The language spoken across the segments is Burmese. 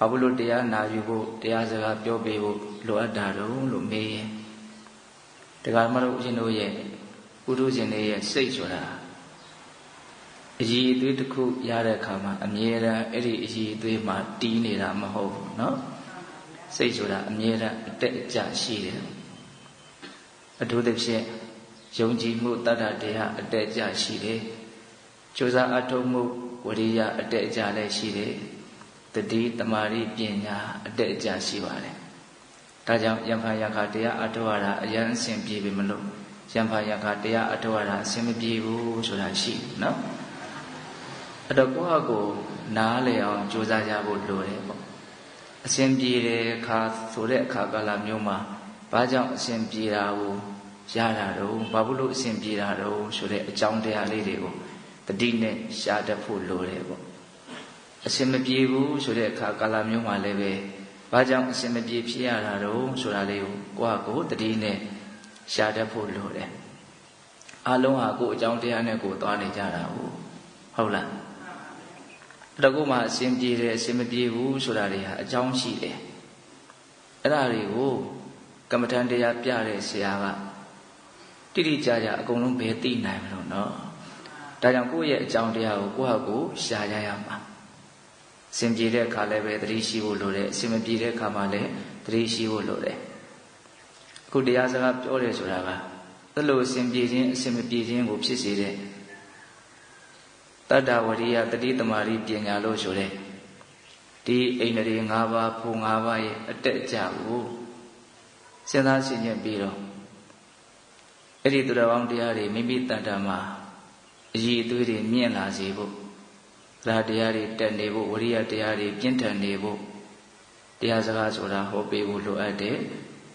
ဘာဘူးလို့တရားနာယူဖို့တရားစကားပြောပေးဖို့လိုအပ်တာတော့လို့မေးရင်တရားမလို့ဦးဇင်းတို့ရဲ့ပုထုဇဉ်တွေရဲ့စိတ်ဆိုတာအည်အသွေးတစ်ခုရတဲ့အခါမှာအမြဲတမ်းအဲ့ဒီအည်အသွေးမှာတီးနေတာမဟုတ်ဘူးเนาะစိတ်ဆိုတာအမြဲတမ်းအတက်အကျရှိတယ်အထူးသဖြင့်ယုံကြည်မှုတတ္တတရားအတက်အကျရှိတယ်ကြိုးစားအထောက်မှုဝရိယအတက်အကျလည်းရှိတယ်တတိတမာရိပညာအတက်အကျရှိပါတယ်ဒါကြောင့်ယံဖန်ယံခါတရားအထောက်ရတာအယံအစဉ်ပြေပြီမလို့ယံဖန်ယံခါတရားအထောက်ရတာအစဉ်မပြေဘူးဆိုတာရှိเนาะအဲ့တော့ကိုယ့်ဟာကိုနားလည်အောင်ကြိုးစားကြဖို့လိုတယ်ပေါ့အစဉ်ပြေတဲ့အခါဆိုတဲ့အခါကာလမျိုးမှာဘာကြောင့်အစဉ်ပြေတာကိုရတာတော့ဘာဖြစ်လို့အစဉ်ပြေတာတော့ဆိုတဲ့အကြောင်းတရားလေးတွေကိုတတိနဲ့ရှာတတ်ဖို့လိုတယ်ပေါ့အစဉ်မပြေဘူးဆိုတဲ့အခါကာလမျိုးမှာလည်းပဲဘာကြောင့်အစဉ်မပြေဖြစ်ရတာတော့ဆိုတာလေးကိုကိုယ့်ဟာကိုတတိနဲ့ရှာတတ်ဖို့လိုတယ်အလုံးဟာကိုယ်အကြောင်းတရားနဲ့ကိုယ်သွားနေကြတာဟုတ်လားတကူမှအစဉ်ပြေတယ်အစဉ်မပြေဘူးဆိုတာတွေဟာအကြောင်းရှိတယ်အဲ့ဒါတွေကိုကမ္မထန်တရားပြတဲ့ဆရာကတိတိကျကျအကုန်လုံးဘယ်သိနိုင်မလို့နော်ဒါကြောင့်ကိုယ့်ရဲ့အကြောင်းတရားကိုကိုယ့်ဟာကိုယ်ရှာကြရမှာအစဉ်ပြေတဲ့အခါလည်းပဲသတိရှိဖို့လိုတယ်အစဉ်မပြေတဲ့အခါမှလည်းသတိရှိဖို့လိုတယ်အခုတရားစကားပြောတယ်ဆိုတာကအဲ့လိုအစဉ်ပြေခြင်းအစဉ်မပြေခြင်းကိုဖြစ်စေတဲ့တတ္တဝရိယတတိတမာရိပညာလို့ဆိုတဲ့ဒီအိန္ဒြေ၅ပါးဖို့၅ပါးရဲ့အတက်အကျကိုစဉ်းစားဆင်ခြင်ပြီးတော့အဲ့ဒီသူတော်ကောင်းတရားတွေမိမိတန်တမှာအည်အသွေးတွေမြင့်လာစေဖို့သရတရားတွေတက်နေဖို့ဝရိယတရားတွေပြင်းထန်နေဖို့တရားစကားဆိုတာဟောပေးဖို့လိုအပ်တယ်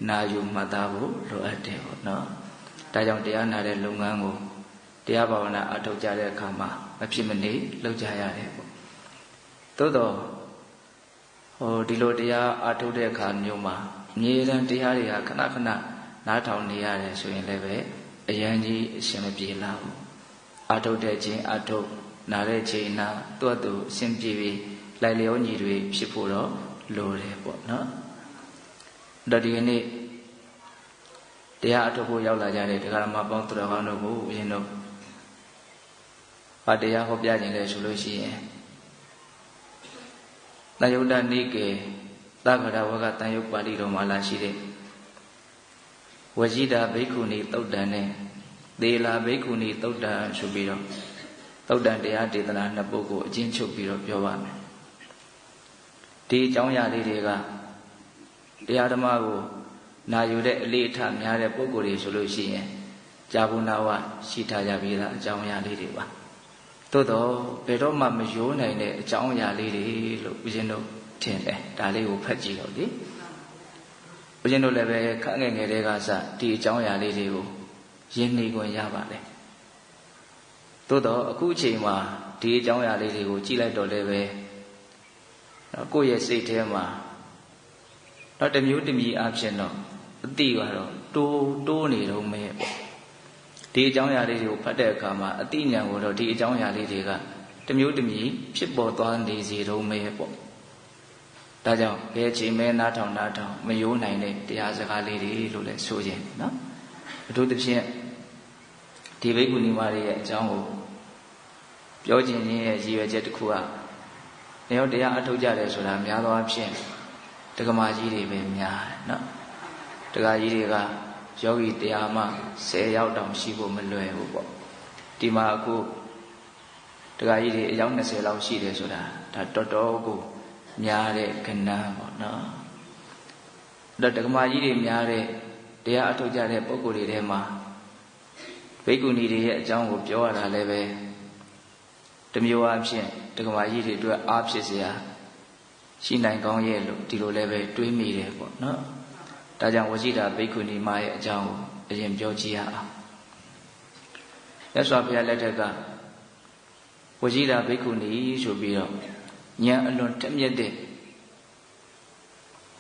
နာယူမှတ်သားဖို့လိုအပ်တယ်ပေါ့နော်ဒါကြောင့်တရားနာတဲ့လုပ်ငန်းကိုတရားဘာဝနာအထောက်ကြတဲ့အခါမှာမဖြစ်မနေလုပ်ကြရတယ်ပေါ့သို့တော့ဒီလိုတရားအထုတ်တဲ့အခါမျိုးမှာအမြဲတမ်းတရားတွေကခဏခဏနားထောင်နေရတယ်ဆိုရင်လည်းပဲအရန်ကြီးအရှင်မပြေလာဘူးအထုတ်တဲ့ခြင်းအထုတ်နာတဲ့ချိန်နာသူ့အတူအရှင်ပြေပြီးလိုက်လျောညီတွေဖြစ်ဖို့တော့လိုတယ်ပေါ့နော်ဒါဒီကနေ့တရားအထုတ်ဖို့ရောက်လာကြတဲ့တရားဓမ္မပေါင်းသူတော်ကောင်းတို့ကိုဦးဇင်းတို့ဘာတရားဟောပြခြင်းလဲဆိုလို့ရှိရင်တန်ယုတ်တနိကေသက္ကရာဝကတန်ယုတ်ပါဠိတော်မှာလာရှိတဲ့ဝဇိတာဘိက္ခုနီသုတ်တံနဲ့သေလာဘိက္ခုနီသုတ်တံဆိုပြီးတော့သုတ်တံတရားဒေသနာနှစ်ပုဒ်ကိုအကျဉ်းချုပ်ပြီးတော့ပြောပါမယ်ဒီအကြောင်းအရာလေးတွေကတရားဓမ္မကိုနာယူတဲ့အလေးအထားများတဲ့ပုဂ္ဂိုလ်တွေဆိုလို့ရှိရင်ကြာဘူးနာဝရှိထားကြပြီးသားအကြောင်းအရာလေးတွေပါသို့တော့ဘယ်တော့မှမယိုးနိုင်တဲ့အကြောင်းအရာလေးတွေလို့ဦးဇင်းတို့ထင်တယ်ဒါလေးကိုဖတ်ကြည့်တော့လေဦးဇင်းတို့လည်းပဲခက်ငယ်ငယ်တွေကစဒီအကြောင်းအရာလေးတွေကိုရင်းနှီးခွင့်ရပါလေသို့တော့အခုအချိန်မှာဒီအကြောင်းအရာလေးတွေကိုကြည့်လိုက်တော့လည်းပဲကိုယ့်ရဲ့စိတ်ထဲမှာတော့တမျိုးတမီအဖြစ်တော့အတိကတော့တိုးနေတော့မယ်ပေါ့ဒီအကြောင်းအရာလေးတွေကိုဖတ်တဲ့အခါမှာအတိညာကိုတော့ဒီအကြောင်းအရာလေးတွေကတမျိုးတမီဖြစ်ပေါ်သွားနေစေတော့မယ်ပေါ့ဒါကြောင့်ဘယ်ချိန်မဲနားထောင်မယိုးနိုင်တဲ့တရားစကားလေးတွေလို့လည်းဆိုခြင်းနော်အထူးသဖြင့်ဒီဘိက္ခုနီမတွေရဲ့အကြောင်းကိုပြောခြင်းရဲ့ရည်ရွယ်ချက်တစ်ခုကနေရောတရားအထုတ်ကြတယ်ဆိုတာများသောအားဖြင့်ဒကမာကြီးတွေပဲများတယ်နော်ဒကာကြီးတွေကယောဂီတရားမှ10ယောက်တောင်ရှိဖို့မလွယ်ဘူးပေါ့ဒီမှာအခုဒကာကြီးတွေအယောက်20လောက်ရှိတယ်ဆိုတာဒါတော်တော်ကိုများတဲ့ခဏပေါ့နော်အဲ့တော့ဒကမာကြီးတွေများတဲ့တရားအထုတ်ကြတဲ့ပုဂ္ဂိုလ်တွေထဲမှာဘိက္ခုနီတွေရဲ့အကြောင်းကိုပြောရတာလည်းပဲတမျိုးအဖြစ်ဒကမာကြီးတွေအတွက်အားဖြစ်เสียရှိနိုင်ကောင်းရဲ့လို့ဒီလိုလည်းပဲတွေးမိတယ်ပေါ့နော်ဒါကြောင့်ဝဇိတာဘိက္ခုနီမရဲ့အကြောင်းကိုအရင်ပြောကြည့်ရအောင်မြတ်စွာဘုရားလက်ထက်ကဝဇိတာဘိက္ခုနီဆိုပြီးတော့ဉာဏ်အလွန်တက်မြတ်တဲ့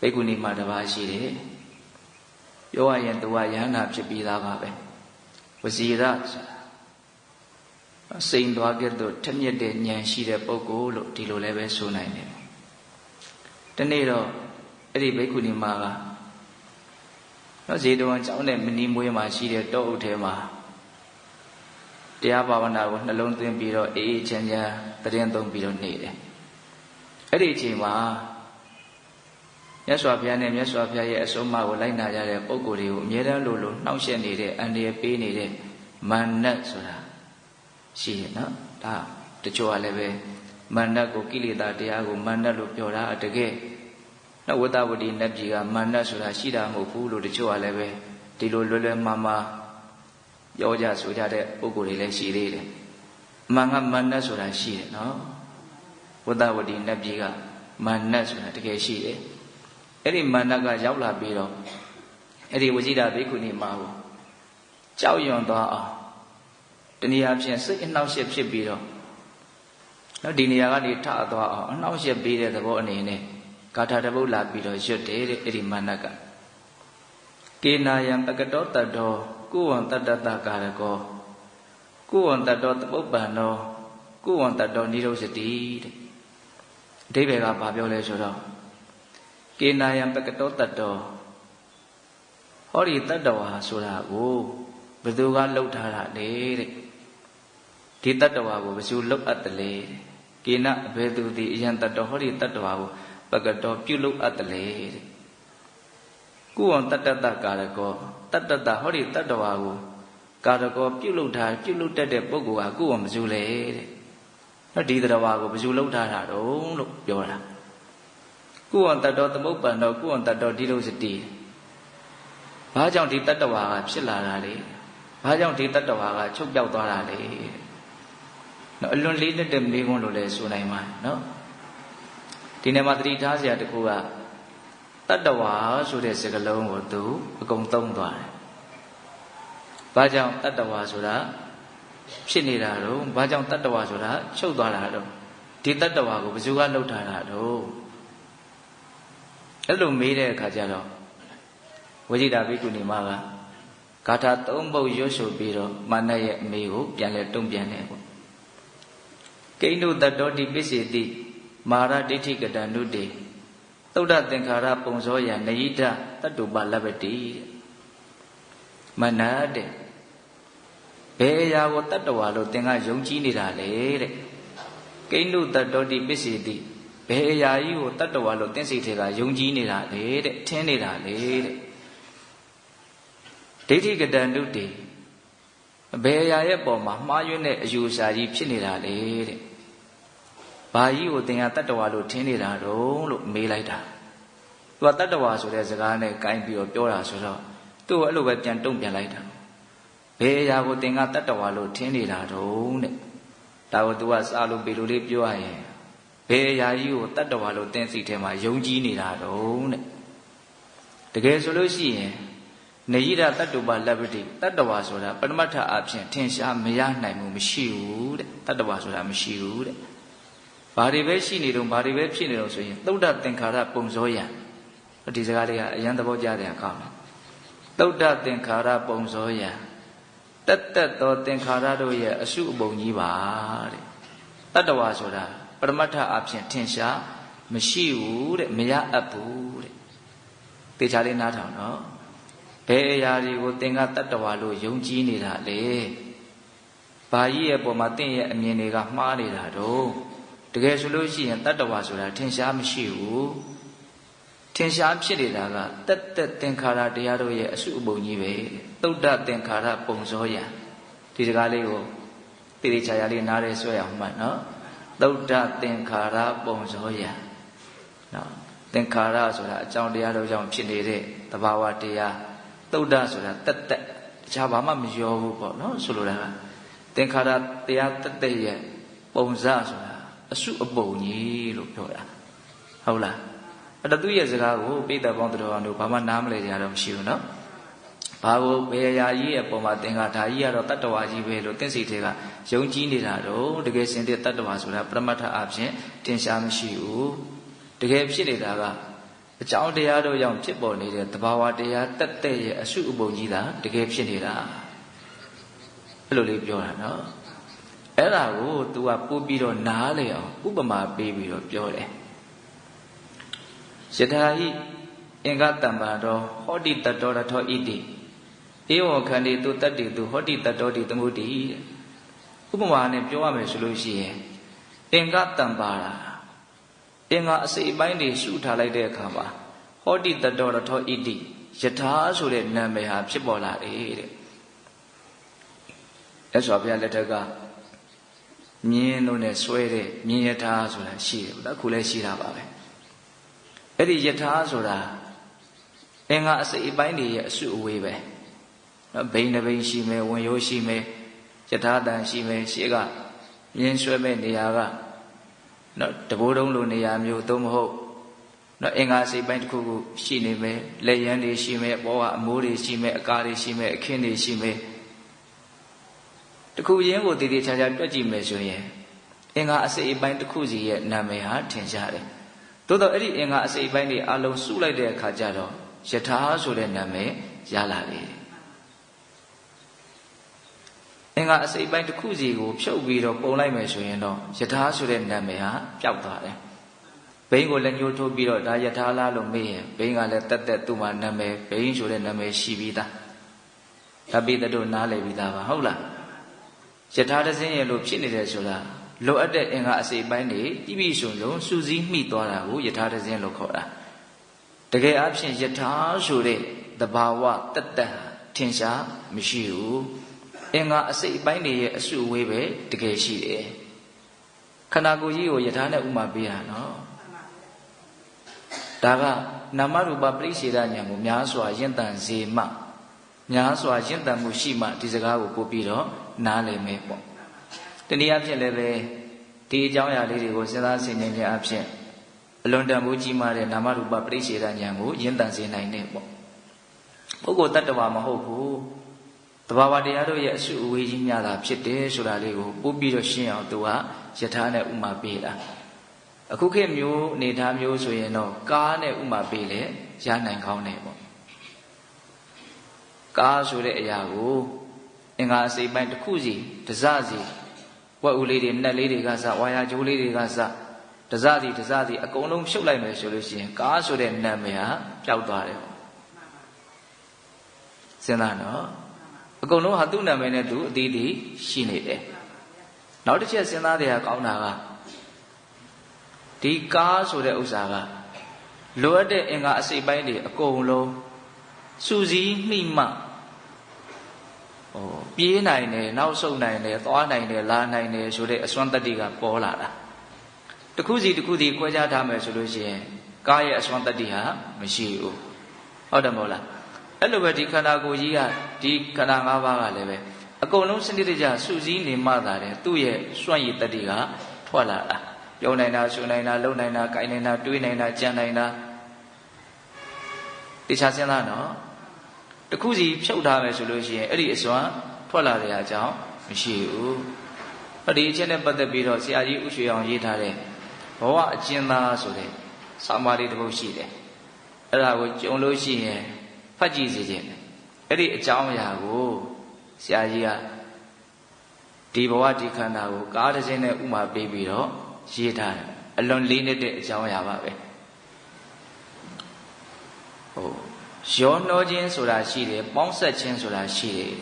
ဘိက္ခုနီမတစ်ပါးရှိတယ်ပြောရရင်သူကယန္တာဖြစ်ပြီးသားပါပဲဝဇိရစိန်သွားကဲ့သို့ထက်မြက်တဲ့ဉာဏ်ရှိတဲ့ပုဂ္ဂိုလ်လို့ဒီလိုလည်းပဲဆိုနိုင်တယ်ဒ တနေ့တော့အဲ့ဒီဘိက္ခုနီမကနော်ဇေတဝန်ကျောင်းနဲ့မနီမွေးမှာရှိတဲ့တောအုပ်ထဲမှာတရားဘာဝနာကိုနှလုံးသွင်းပြီးတော့အေးအေးချမ်းချမ်းသတင်းသုံးပြီးတော့နေတယ်အဲ့ဒီအချိန်မှာမြတ်စွာဘုရားနဲ့မြတ်စွာဘုရားရဲ့အဆုံးအမကိုလိုက်နာကြတဲ့ပုဂ္ဂိုလ်တွေကိုအမြဲတမ်းလို့နှောင့်ယှက်နေတဲ့အန္တရာယ်ပေးနေတဲ့မာနဆိုတာရှိတယ်နော်ဒါတချို့ကလည်းပဲမာနကိုကိလေသာတရားကိုမာနလို့ပြောတာတကယ်နော်ဝတ္တဝတိနတ်ပြည်ကမာနဆိုတာရှိတာမဟုတ်ဘူးလို့တချို့ကလည်းပဲဒီလိုလွယ်လွယ်မှားမှားပြောကြဆိုကြတဲ့ပုဂ္ဂိုလ်တွေလည်းရှိသေးတယ်အမှန်ကမာနဆိုတာရှိတယ်နော်ဝတ္တဝတိနတ်ပြည်ကမာနဆိုတာတကယ်ရှိတယ်အဲ့ဒီမာနကရောက်လာပြီးတော့အဲ့ဒီဝဇိဒဘိက္ခုနီမကိုကြောက်ရွံ့သွားအောင်တနည်းအားဖြင့်စိတ်အနှောင့်အယှက်ဖြစ်ပြီးတော့နော်ဒီနေရာကနေထသွားအောင်အနှောင့်အယှက်ပေးတဲ့သဘောအနေနဲ့ဂါထာတစ်ပုဒ်လာပြီးတော့ရွတ်တယ်တဲ့အဲ့ဒီမာနကကေနာယံပကတောတတ္တောကုဝံတတ္တတကာရကောကုဝံတတ္တောသပုပ္ပန္နောကုဝံတတ္တောနိရောဓတိတဲ့အဓိပ္ပာယ်ကဘာပြောလဲဆိုတော့ကေနာယံပကတောတတ္တောဟောဒီတတ္တဝါဆိုတာကိုဘယ်သူကလှုပ်ထားတာလဲတဲ့ဒီတတ္တဝါကိုဘယ်သူလှုပ်အပ်တယ်လဲကေနအဘယ်သူဒီအယံတတ္တောဟောဒီတတ္တဝါကိုပကတောပြုလုပ်အပ်တယ်တဲ့ကုဝံတတ္တတကာရကောတတ္တတဟောဒီတတ္တဝါကိုကာရကောပြုလုပ်တတ်တဲ့ပုဂ္ဂိုလ်ဟာကုဝံမစုလေတဲ့နော်ဒီတတ္တဝါကိုဘယ်သူလှုပ်ထားတာတုံးလို့ပြောတာကုဝံတတ္တောသမုပ္ပန္နောကုဝံတတ္တောဒီလိုစတိဘာကြောင့်ဒီတတ္တဝါကဖြစ်လာတာလဲဘာကြောင့်ဒီတတ္တဝါကချုပ်ပြောက်သွားတာလဲနော်အလွန်လေးလက်တဲ့မေးခွန်းလို့လည်းဆိုနိုင်ပါနော်ဒီနေ့မှာသတိထားစရာတစ်ခုကတတ္တဝါဆိုတဲ့စကားလုံးကိုသူအကုန်သုံးသွားတယ်ဘာကြောင့်တတ္တဝါဆိုတာဖြစ်နေတာတော့ဘာကြောင့်တတ္တဝါဆိုတာချုပ်သွားတာတော့ဒီတတ္တဝါကိုဘယ်သူကလှုပ်ထားတာတော့အဲ့လိုမေးတဲ့အခါကျတော့ဝိဇိတာဘိက္ခုနီမကဂါထာ၃ပုဒ်ရွတ်ဆိုပြီးတော့မာနရဲ့အမေကိုပြန်လဲတုံ့ပြန်တယ်ပေါ့ကိဏုတတ္တောတိပစ္စေတိမာရဒိဋ္ဌိကတန္တုတေသုဒ္ဓသင်္ခါရပုံစောယနယိတတတ္တုပလဗ္ဗတိမနတဲ့ဘယ်အရာကိုတတ္တဝါလို့သင်ကယုံကြည်နေတာလဲတဲ့ကိဏုတတ္တောတိပစ္စေတိဘယ်အရာကြီးကိုတတ္တဝါလို့သင်စိတ်ထဲကယုံကြည်နေတာလေတဲ့ထင်နေတာလေတဲ့ဒိဋ္ဌိကတန္တုတေဘယ်အရာရဲ့ပုံမှာမှားယွင်းတဲ့အယူအဆကြီးဖြစ်နေတာလေတဲ့ဘာကြီးကိုသင်ကတတ္တဝါလို့ထင်နေတာတော့လို့မေးလိုက်တာသူကတတ္တဝါဆိုတဲ့စကားနဲ့ကိုင်းပြီးတော့ပြောတာဆိုတော့သူ့ကိုအဲ့လိုပဲပြန်တုံ့ပြန်လိုက်တာဘယ်အရာကိုသင်ကတတ္တဝါလို့ထင်နေတာတော့တဲ့ဒါကိုသူကစာလို့ပေလို့လေးပြောရရင်ဘယ်အရာကြီးကိုတတ္တဝါလို့သင်စိတ်ထဲမှာယုံကြည်နေတာတော့တဲ့တကယ်ဆိုလို့ရှိရင်နေရတတ္တုပလဗ္ဗတိတတ္တဝါဆိုတာပရမတ္ထအဖြစ်ထင်ရှားမရနိုင်ဘူးမရှိဘူးတဲ့တတ္တဝါဆိုတာမရှိဘူးတဲ့ဘာတွေပဲရှိနေတော့ဘာတွေပဲဖြစ်နေတော့ဆိုရင်သုဒ္ဓသင်္ခါရပုံစောယံဒီစကားလေးကအရန်သဘောကျတယ်အကောင်းတယ်သုဒ္ဓသင်္ခါရပုံစောယံတတ္တသောသင်္ခါရတို့ရဲ့အစုအပုံကြီးပါတဲ့တတ္တဝါဆိုတာပရမတ္ထအဖြစ်ထင်ရှားမရှိဘူးတဲ့မရအပ်ဘူးတဲ့သေချာလေးနားထောင်နော်ဘယ်အရာတွေကိုသင်ကတတ္တဝါလို့ယုံကြည်နေတာလဲဘာကြီးရဲ့ပုံမှာသင်ရဲ့အမြင်တွေကမှားနေတာတော့တကယ်ဆိုလို့ရှိရင်တတ္တဝါဆိုတာထင်ရှားမရှိဘူးထင်ရှားဖြစ်နေတာကတတ္တသင်္ခါရတရားတို့ရဲ့အစုအပုံကြီးပဲသုဒ္ဓသင်္ခါရပုံစောယံဒီစကားလေးကိုတိတိကျကျလေးနားရဲဆွဲအောင်မှတ်နော်သုဒ္ဓသင်္ခါရပုံစောယံနော်သင်္ခါရဆိုတာအကြောင်းတရားတို့ကြောင့်ဖြစ်နေတဲ့သဘာဝတရားသုဒ္ဓဆိုတာတတ္တတခြားဘာမှမရောဘူးပေါ့နော်ဆိုလိုတာကသင်္ခါရတရားတတ္တရဲ့ပုံစဆိုတာအစုအပုံကြီးလို့ပြောတာဟုတ်လားအဲ့တော့သူရဲ့စကားကိုပိဋကပေါင်းတော်အောင်တို့ဘာမှနားမလည်ကြတော့မရှိဘူးနော်ဘာကိုဘယ်အရာကြီးရဲ့ပုံမှာသင်္ခါဒါကြီးကတော့တတ္တဝါကြီးပဲလို့သင်စိတ်ထဲကယုံကြည်နေတာတော့တကယ်စင်တဲ့တတ္တဝါဆိုတာပရမတ္ထအဖြစ်တင်ရှားမရှိဘူးတကယ်ဖြစ်နေတာကအကြောင်းတရားတို့ကြောင့်ဖြစ်ပေါ်နေတဲ့သဘာဝတရားတတ်တဲ့ရဲ့အစုအပုံကြီးသာတကယ်ဖြစ်နေတာအဲ့လိုလေးပြောတာနော်အဲ့ဒါကို तू ကပို့ပြီးတော့နားလေအောင်ဥပမာပေးပြီးတော့ပြောတယ် ထာဟိအင်္ဂတံပါတော်ဟောတိတတ္တောရထောဣတိဧဝံခန္တိတုတတ္တိတုဟောတိတတ္တောတိသမုဒ္တိဥပမာနဲ့ပြောရမယ်ဆိုလို့ရှိရင်အင်္ဂတံပါတာအင်္ဂအစိတ်အပိုင်းတွေရှုထားလိုက်တဲ့အခါမှာဟောတိတတ္တောရထောဣတိယထာဆိုတဲ့နာမည်ဟာဖြစ်ပေါ်လာတယ်တဲ့အဲ့ဆိုဘုရားလက်ထက်ကမြင်းတို့နဲ့ဆွဲတဲ့မြင်းယထာဆိုတာရှိတယ်ဗျာအခုလည်းရှိတာပါပဲအဲ့ဒီယထာဆိုတာအင်္ဂအစိတ်အပိုင်းတွေရဲ့အစုအဝေးပဲနော်ဘိန်းတစ်ဘိန်းရှိမယ်ဝင်ရိုးရှိမယ်ယထာတန်ရှိမယ်ရှေ့ကမြင်းဆွဲမဲ့နေရာကနော်တဘိုးတုံးလိုနေရာမျိုးသို့မဟုတ်နော်အင်္ဂါစိတ်ပိုင်းတစ်ခုခုရှိနေမယ်လက်ရန်တွေရှိမယ်ဘောကအမိုးတွေရှိမယ်အကားတွေရှိမယ်အခင်းတွေရှိမယ်တခုရင်းကိုတည်တည်ချာချာတွက်ကြည့်မယ်ဆိုရင်အင်္ဂါအစိတ်အပိုင်းတစ်ခုစီရဲ့နာမည်ဟာထင်ရှားတယ်သို့တော့အဲ့ဒီအင်္ဂါအစိတ်အပိုင်းတွေအလုံးစုလိုက်တဲ့အခါကျတော့ယထာဆိုတဲ့နာမည်ရလာတယ်အင်္ဂါအစိတ်ပိုင်းတစ်ခုစီကိုဖြုတ်ပြီးတော့ပုံလိုက်မယ်ဆိုရင်တော့ယထာဆိုတဲ့နာမည်ဟာပျောက်သွားတယ်ဘိန်းကိုလည်းညှိုးထိုးပြီးတော့ဒါယထာလားလို့မေးရင်ဘိန်းကလည်းတက်တက်သူ့မှာနာမည်ဘိန်းဆိုတဲ့နာမည်ရှိပြီးသားဒါပိတတို့နားလည်ပြီးသားပါဟုတ်လားယထာတစင်းရဲ့လို့ဖြစ်နေတယ်ဆိုတာလိုအပ်တဲ့အင်္ဂါအစိတ်ပိုင်းတွေပြည့်ပြည့်စုံစုံစူးစီးမိသွားတာကိုယထာတစင်းလို့ခေါ်တာတကယ်အဖြစ်ယထာဆိုတဲ့သဘာဝတက်တက်ထင်ရှားမရှိဘူးအင်္ဂါအစိတ်အပိုင်းတွေရဲ့အစုအဝေးပဲတကယ်ရှိတယ်ခန္ဓာကိုယ်ကြီးကိုယထာနဲ့ဥမာပေးတာနော်ဒါကနာမရူပပရိစ္ဆေဒဉာဏ်ကိုများစွာယဉ်တန်စေမှများစွာယဉ်တန်မှုရှိမှဒီစကားကိုပို့ပြီးတော့နားလည်မယ်ပေါ့တနည်းအားဖြင့်လည်းပဲဒီအကြောင်းအရာလေးတွေကိုစဉ်းစားဆင်ခြင်ခြင်းအဖြစ်အလွန်တန်ဖိုးကြီးမားတဲ့နာမရူပပရိစ္ဆေဒဉာဏ်ကိုယဉ်တန်စေနိုင်တယ်ပေါ့ပုဂ္ဂိုလ်တ attva မဟုတ်ဘူးတဘာဝတရားတို့ရဲ့အစုအဝေးကြီးများတာဖြစ်တယ်ဆိုတာလေးကိုပို့ပြီးတော့ရှင်းအောင်သူကယထာနဲ့ဥမာပေးတာအခုခေတ်မျိုးအနေထားမျိုးဆိုရင်တော့ကားနဲ့ဥမာပေးလေရနိုင်ကောင်းတယ်ပေါ့ကားဆိုတဲ့အရာကိုအင်္ဂါအစိတ်ပိုင်းတစ်ခုစီတစစီဝက်ဦးလေးတွေနှက်လေးတွေကစဝါယာကျိုးလေးတွေကစတစစီအကုန်လုံးဖြုတ်လိုက်မယ်ဆိုလို့ရှိရင်ကားဆိုတဲ့နာမည်ဟာပျောက်သွားတယ်ပေါ့စဉ်းစားနော်အကုန်လုံးဟာသူ့နာမည်နဲ့သူအသီးသီးရှိနေတယ်နောက်တစ်ချက်စဉ်းစားတဲ့အကောင်းတာကဒီကားဆိုတဲ့ဥစ္စာကလိုအပ်တဲ့အင်္ဂါအစိတ်ပိုင်းတွေအကုန်လုံးစူးစီးမိမှပြေးနိုင်တယ်နောက်ဆုတ်နိုင်တယ်သွားနိုင်တယ်လာနိုင်တယ်ဆိုတဲ့အစွမ်းတတ္တိကပေါ်လာတာတစ်ခုစီခွဲခြားထားမယ်ဆိုလို့ရှိရင်ကားရဲ့အစွမ်းတတ္တိဟာမရှိဘူးဟုတ်တယ်မဟုတ်လားအဲ့လိုပဲဒီခန္ဓာကိုယ်ကြီးကဒီခန္ဓာ၅ပါးကလည်းပဲအကုန်လုံးစနစ်တကျစူးစီးနေမှသာတယ်သူ့ရဲ့စွမ်းရည်တတ္တိကထွက်လာတာပြောနိုင်တာဆိုနိုင်တာလုံနိုင်တာကြိုင်နိုင်တာတွေးနိုင်တာကြံနိုင်တာတခြားစဉ်းစားနော်တခုစီဖြုတ်ထားမယ်ဆိုလို့ရှိရင်အဲ့ဒီအစွမ်းထွက်လာတဲ့အကြောင်းမရှိဘူးဒီအချက်နဲ့ပတ်သက်ပြီးတော့ဆရာကြီးဥရွှေအောင်ရေးထားတဲ့ဘဝအကျဉ်းသားဆိုတဲ့စာမလေးတစ်ပုဒ်ရှိတယ်အဲ့ဒါကိုကြုံလို့ရှိရင်ဖတ်ကြည့်စေခြင်းအဲ့ဒီအကြောင်းအရာကိုဆရာကြီးကဒီဘဝဒီခန္ဓာကိုကားတစ်စင်းနဲ့ဥမာပေးပြီးတော့ရေးထားတယ်အလွန်လေးနက်တဲ့အကြောင်းအရာပါပဲရောနှောခြင်းဆိုတာရှိတယ်ပေါင်းဆက်ခြင်းဆိုတာရှိတယ်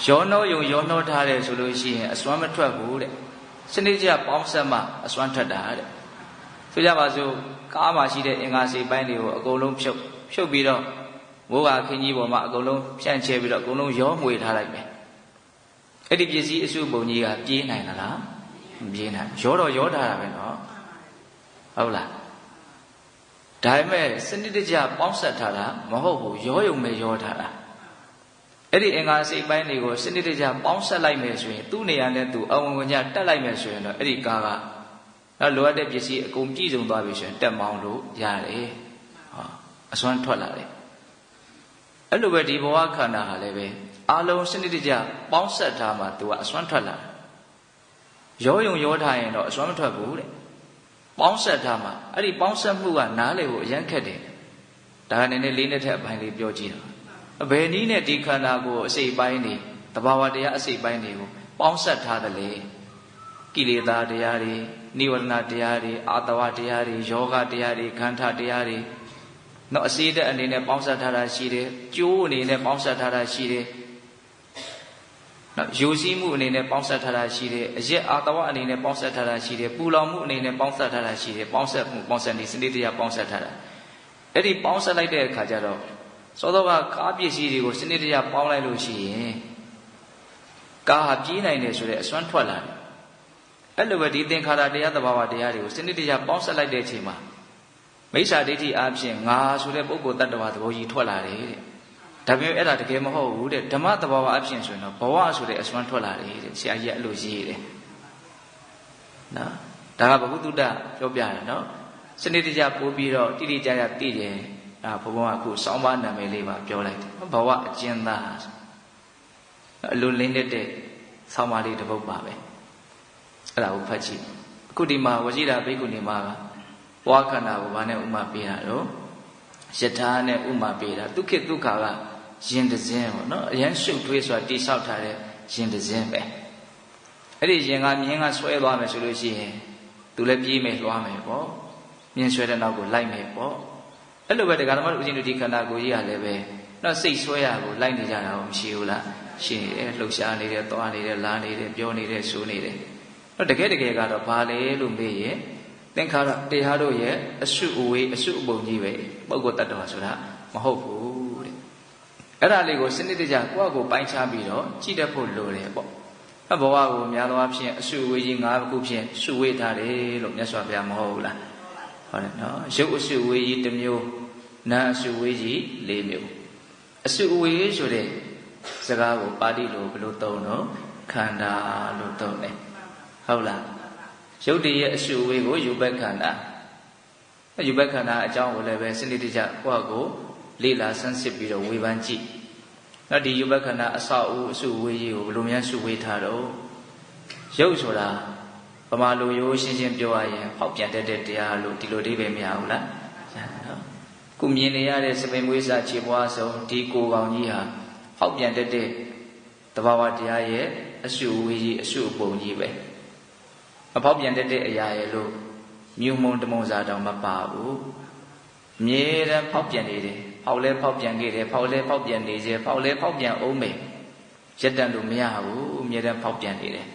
ရောနှောယုံရောနှောထားတယ်ဆိုလို့ရှိရင်အစွမ်းမထွက်ဘူးတဲ့စနစ်ကျပေါင်းဆက်မှအစွမ်းထွက်တာတဲ့ဆိုကြပါစို့ကားမှာရှိတဲ့အင်္ဂါစိတ်ပိုင်းတွေကိုအကုန်လုံးဖြုတ်ပြီးတော့မိုးကခင်းကြီးပေါ်မှာအကုန်လုံးဖြန့်ချဲပြီးတော့အကုန်လုံးရောမှွေထားလိုက်မယ်အဲ့ဒီပစ္စည်းအစုပုံကြီးကပြေးနိုင်လားမပြေးနိုင်ရောတော့ရောထားတာပဲနော်ဟုတ်လားဒါပေမဲ့စနစ်တကျပေါင်းဆက်ထားတာမဟုတ်ဘူးရောယုံမဲ့ရောထားတာအဲ့ဒီအင်္ဂါစိတ်ပိုင်းတွေကိုစနစ်တကျပေါင်းဆက်လိုက်မယ်ဆိုရင်သူ့နေရာနဲ့သူအဝင်ဝင်ကြတက်လိုက်မယ်ဆိုရင်တော့အဲ့ဒီကားကလိုအပ်တဲ့ပစ္စည်းအကုန်ပြည့်စုံသွားပြီဆိုရင်တက်မောင်းလို့ရတယ်အစွမ်းထွက်လာတယ်အဲ့လိုပဲဒီဘဝခန္ဓာဟာလည်းပဲအလုံးစနစ်တကျပေါင်းဆက်ထားမှသူကအစွမ်းထွက်လာရောယုံရောထားရင်တော့အစွမ်းမထွက်ဘူးတဲ့ပေါင်းဆက်ထားမှအဲ့ဒီပေါင်းဆက်မှုကနားလေကိုအရန်ခက်တယ်ဒါကနည်းနည်းလေးနဲ့ထက်အပိုင်းလေးပြောကြည့်တော့ဘယ်နည်းနဲ့ဒီခန္ဓာကိုယ်အစိတ်ပိုင်းတွေတဘာဝတရားအစိတ်ပိုင်းတွေကိုပေါင်းဆက်ထားတယ်လေက ကိလေသာတရားတွေနိဝရဏတရားတွေအာတဝတရားတွေယောဂတရားတွေခန္ဓာတရားတွေနော်အစေတဲ့အနေနဲ့ပေါင်းစပ်ထားတာရှိတယ်ကျိုးအနေနဲ့ပေါင်းစပ်ထားတာရှိတယ်နော်ယူစည်းမှုအနေနဲ့ပေါင်းစပ်ထားတာရှိတယ်အရက်အာတဝအနေနဲ့ပေါင်းစပ်ထားတာရှိတယ်ပူလောင်မှုအနေနဲ့ပေါင်းစပ်ထားတာရှိတယ်ပေါင်းစပ်မှုပေါင်းစပ်နေစနစ်တရားပေါင်းစပ်ထားတာအဲ့ဒီပေါင်းစပ်လိုက်တဲ့အခါကျတော့သောသောကကားပစ္စည်းတွေကိုစနစ်တရားပေါင်းလိုက်လို့ရှိရင်ကားဟာပြေးနိုင်တယ်ဆိုတဲ့အစွမ်းထွက်လာတယ်အဲ့လိုပဲဒီသင်္ခါရတရားသဘာဝတရားတွေကိုစနစ်တရားပေါင်းစပ်လိုက်တဲ့အချိန်မှာမိစ္ဆာဒိဋ္ဌိအပြင်ငါဆိုတဲ့ပုဂ္ဂိုလ်တ attva သဘောကြီးထွက်လာတယ်တဲ့ဒါပေမဲ့အဲ့ဒါတကယ်မဟုတ်ဘူးတဲ့ဓမ္မသဘာဝအပြင်ဆိုရင်တော့ဘဝဆိုတဲ့အစွမ်းထွက်လာတယ်တဲ့ဆရာကြီးအဲ့လိုရေးတယ်နော်ဒါကဘဂုတုတ္တပြောပြတယ်နော်စနစ်တရားပို့ပြီးတော့တိတိကျကျသိတယ်ဘုံဘုံကအခုစောင်းပါနာမည်လေးပါပြောလိုက်တယ်ဘဝအကျဉ်းသားအလိုလင်းတဲ့ဆောင်းပါလေးတစ်ပုဒ်ပါပဲအဲ့ဒါကိုဖတ်ကြည့်အခုဒီမှာဝရှိတာဘိက္ခုနီမှာကဘဝခန္ဓာကိုဘာနဲ့ဥမာပေးတာတော့ယထာနဲ့ဥမာပေးတာဒုက္ခဒုက္ခကရင်တစင်းပေါ့နော်အရင်ရှုပ်ထွေးဆိုတာတိဆောက်ထားတဲ့ရင်တစင်းပဲအဲ့ဒီရင်ကမြင်းကဆွဲသွားမယ်ဆိုလို့ရှိရင်သူလည်းပြေးမယ်လွှားမယ်ပေါ့မြင်းဆွဲတဲ့နောက်ကိုလိုက်မယ်ပေါ့အဲ့လိုပဲတရားဓမ္မတို့ဦးဇင်းတို့ဒီခန္ဓာကိုယ်ကြီးကလည်းပဲနော်စိတ်ဆွဲရကိုလိုက်နေကြတာမရှိဘူးလားရှိနေတယ်လှုပ်ရှားနေတယ်သွားနေတယ်လားနေတယ်ပြောနေတယ်ဆိုနေတယ်တော့တကယ်ကတော့ဘာလဲလို့မေးရင်သင်္ခါရတရားတို့ရဲ့အစုအဝေးအစုအပုံကြီးပဲပုဂ္ဂိုလ်တ attva ဆိုတာမဟုတ်ဘူးတဲ့အဲ့ဒါလေးကိုစနစ်တကျကိုယ့်အကိုပိုင်းခြားပြီးတော့ကြည့်တတ်ဖို့လိုတယ်ပေါ့ဘဝကိုများသောအားဖြင့်အစုအဝေးကြီး၅ခုဖြင့်စုဝေးထားတယ်လို့မြတ်စွာဘုရားမဟုတ်ဘူးလားဟုတ်တယ်နော်ရုပ်အစုအဝေးကြီးတစ်မျိုးနာမ်အစုအဝေးကြီး၄မျိုးအစုအဝေးဆိုတဲ့စကားကိုပါဠိလိုဘယ်လိုသုံးတော့ခန္ဓာလို့သုံးတယ်ဟုတ်လားရုပ်တည်းရဲ့အစုအဝေးကိုယူဘက်ခန္ဓာယူဘက်ခန္ဓာအကြောင်းကိုလည်းပဲစနစ်တကျကိုယ့်ကိုလေ့လာဆန်းစစ်ပြီးတော့ဝေဖန်ကြည့်နောက်ဒီယူဘက်ခန္ဓာအဆောက်အဦအစုအဝေးကြီးကိုဘယ်လိုများစုဝေးထားတော့ရုပ်ဆိုတာဗမာလူရိုးရှင်းရှင်းပြောရရင်ဖောက်ပြန်တတ်တဲ့တရားလို့ဒီလိုအိဗယ်မရဘူးလားနော်ခုမြင်နေရတဲ့စပင်မွေးစားခြေပွားဆုံးဒီကိုယ်ကောင်ကြီးဟာဖောက်ပြန်တတ်တဲ့သဘာဝတရားရဲ့အစုအဝေးကြီးအစုအပုံကြီးပဲမဖောက်ပြန်တတ်တဲ့အရာရဲ့လို့မြုံမုံတမုံစားတောင်မပါဘူးအမြဲတမ်းဖောက်ပြန်နေတယ်ဖောက်လဲဖောက်ပြန်ခဲ့တယ်ဖောက်လဲဖောက်ပြန်နေစေဖောက်လဲဖောက်ပြန်အောင်မယ်ရက်တန်လို့မရဘူးအမြဲတမ်းဖောက်ပြန်နေတယ်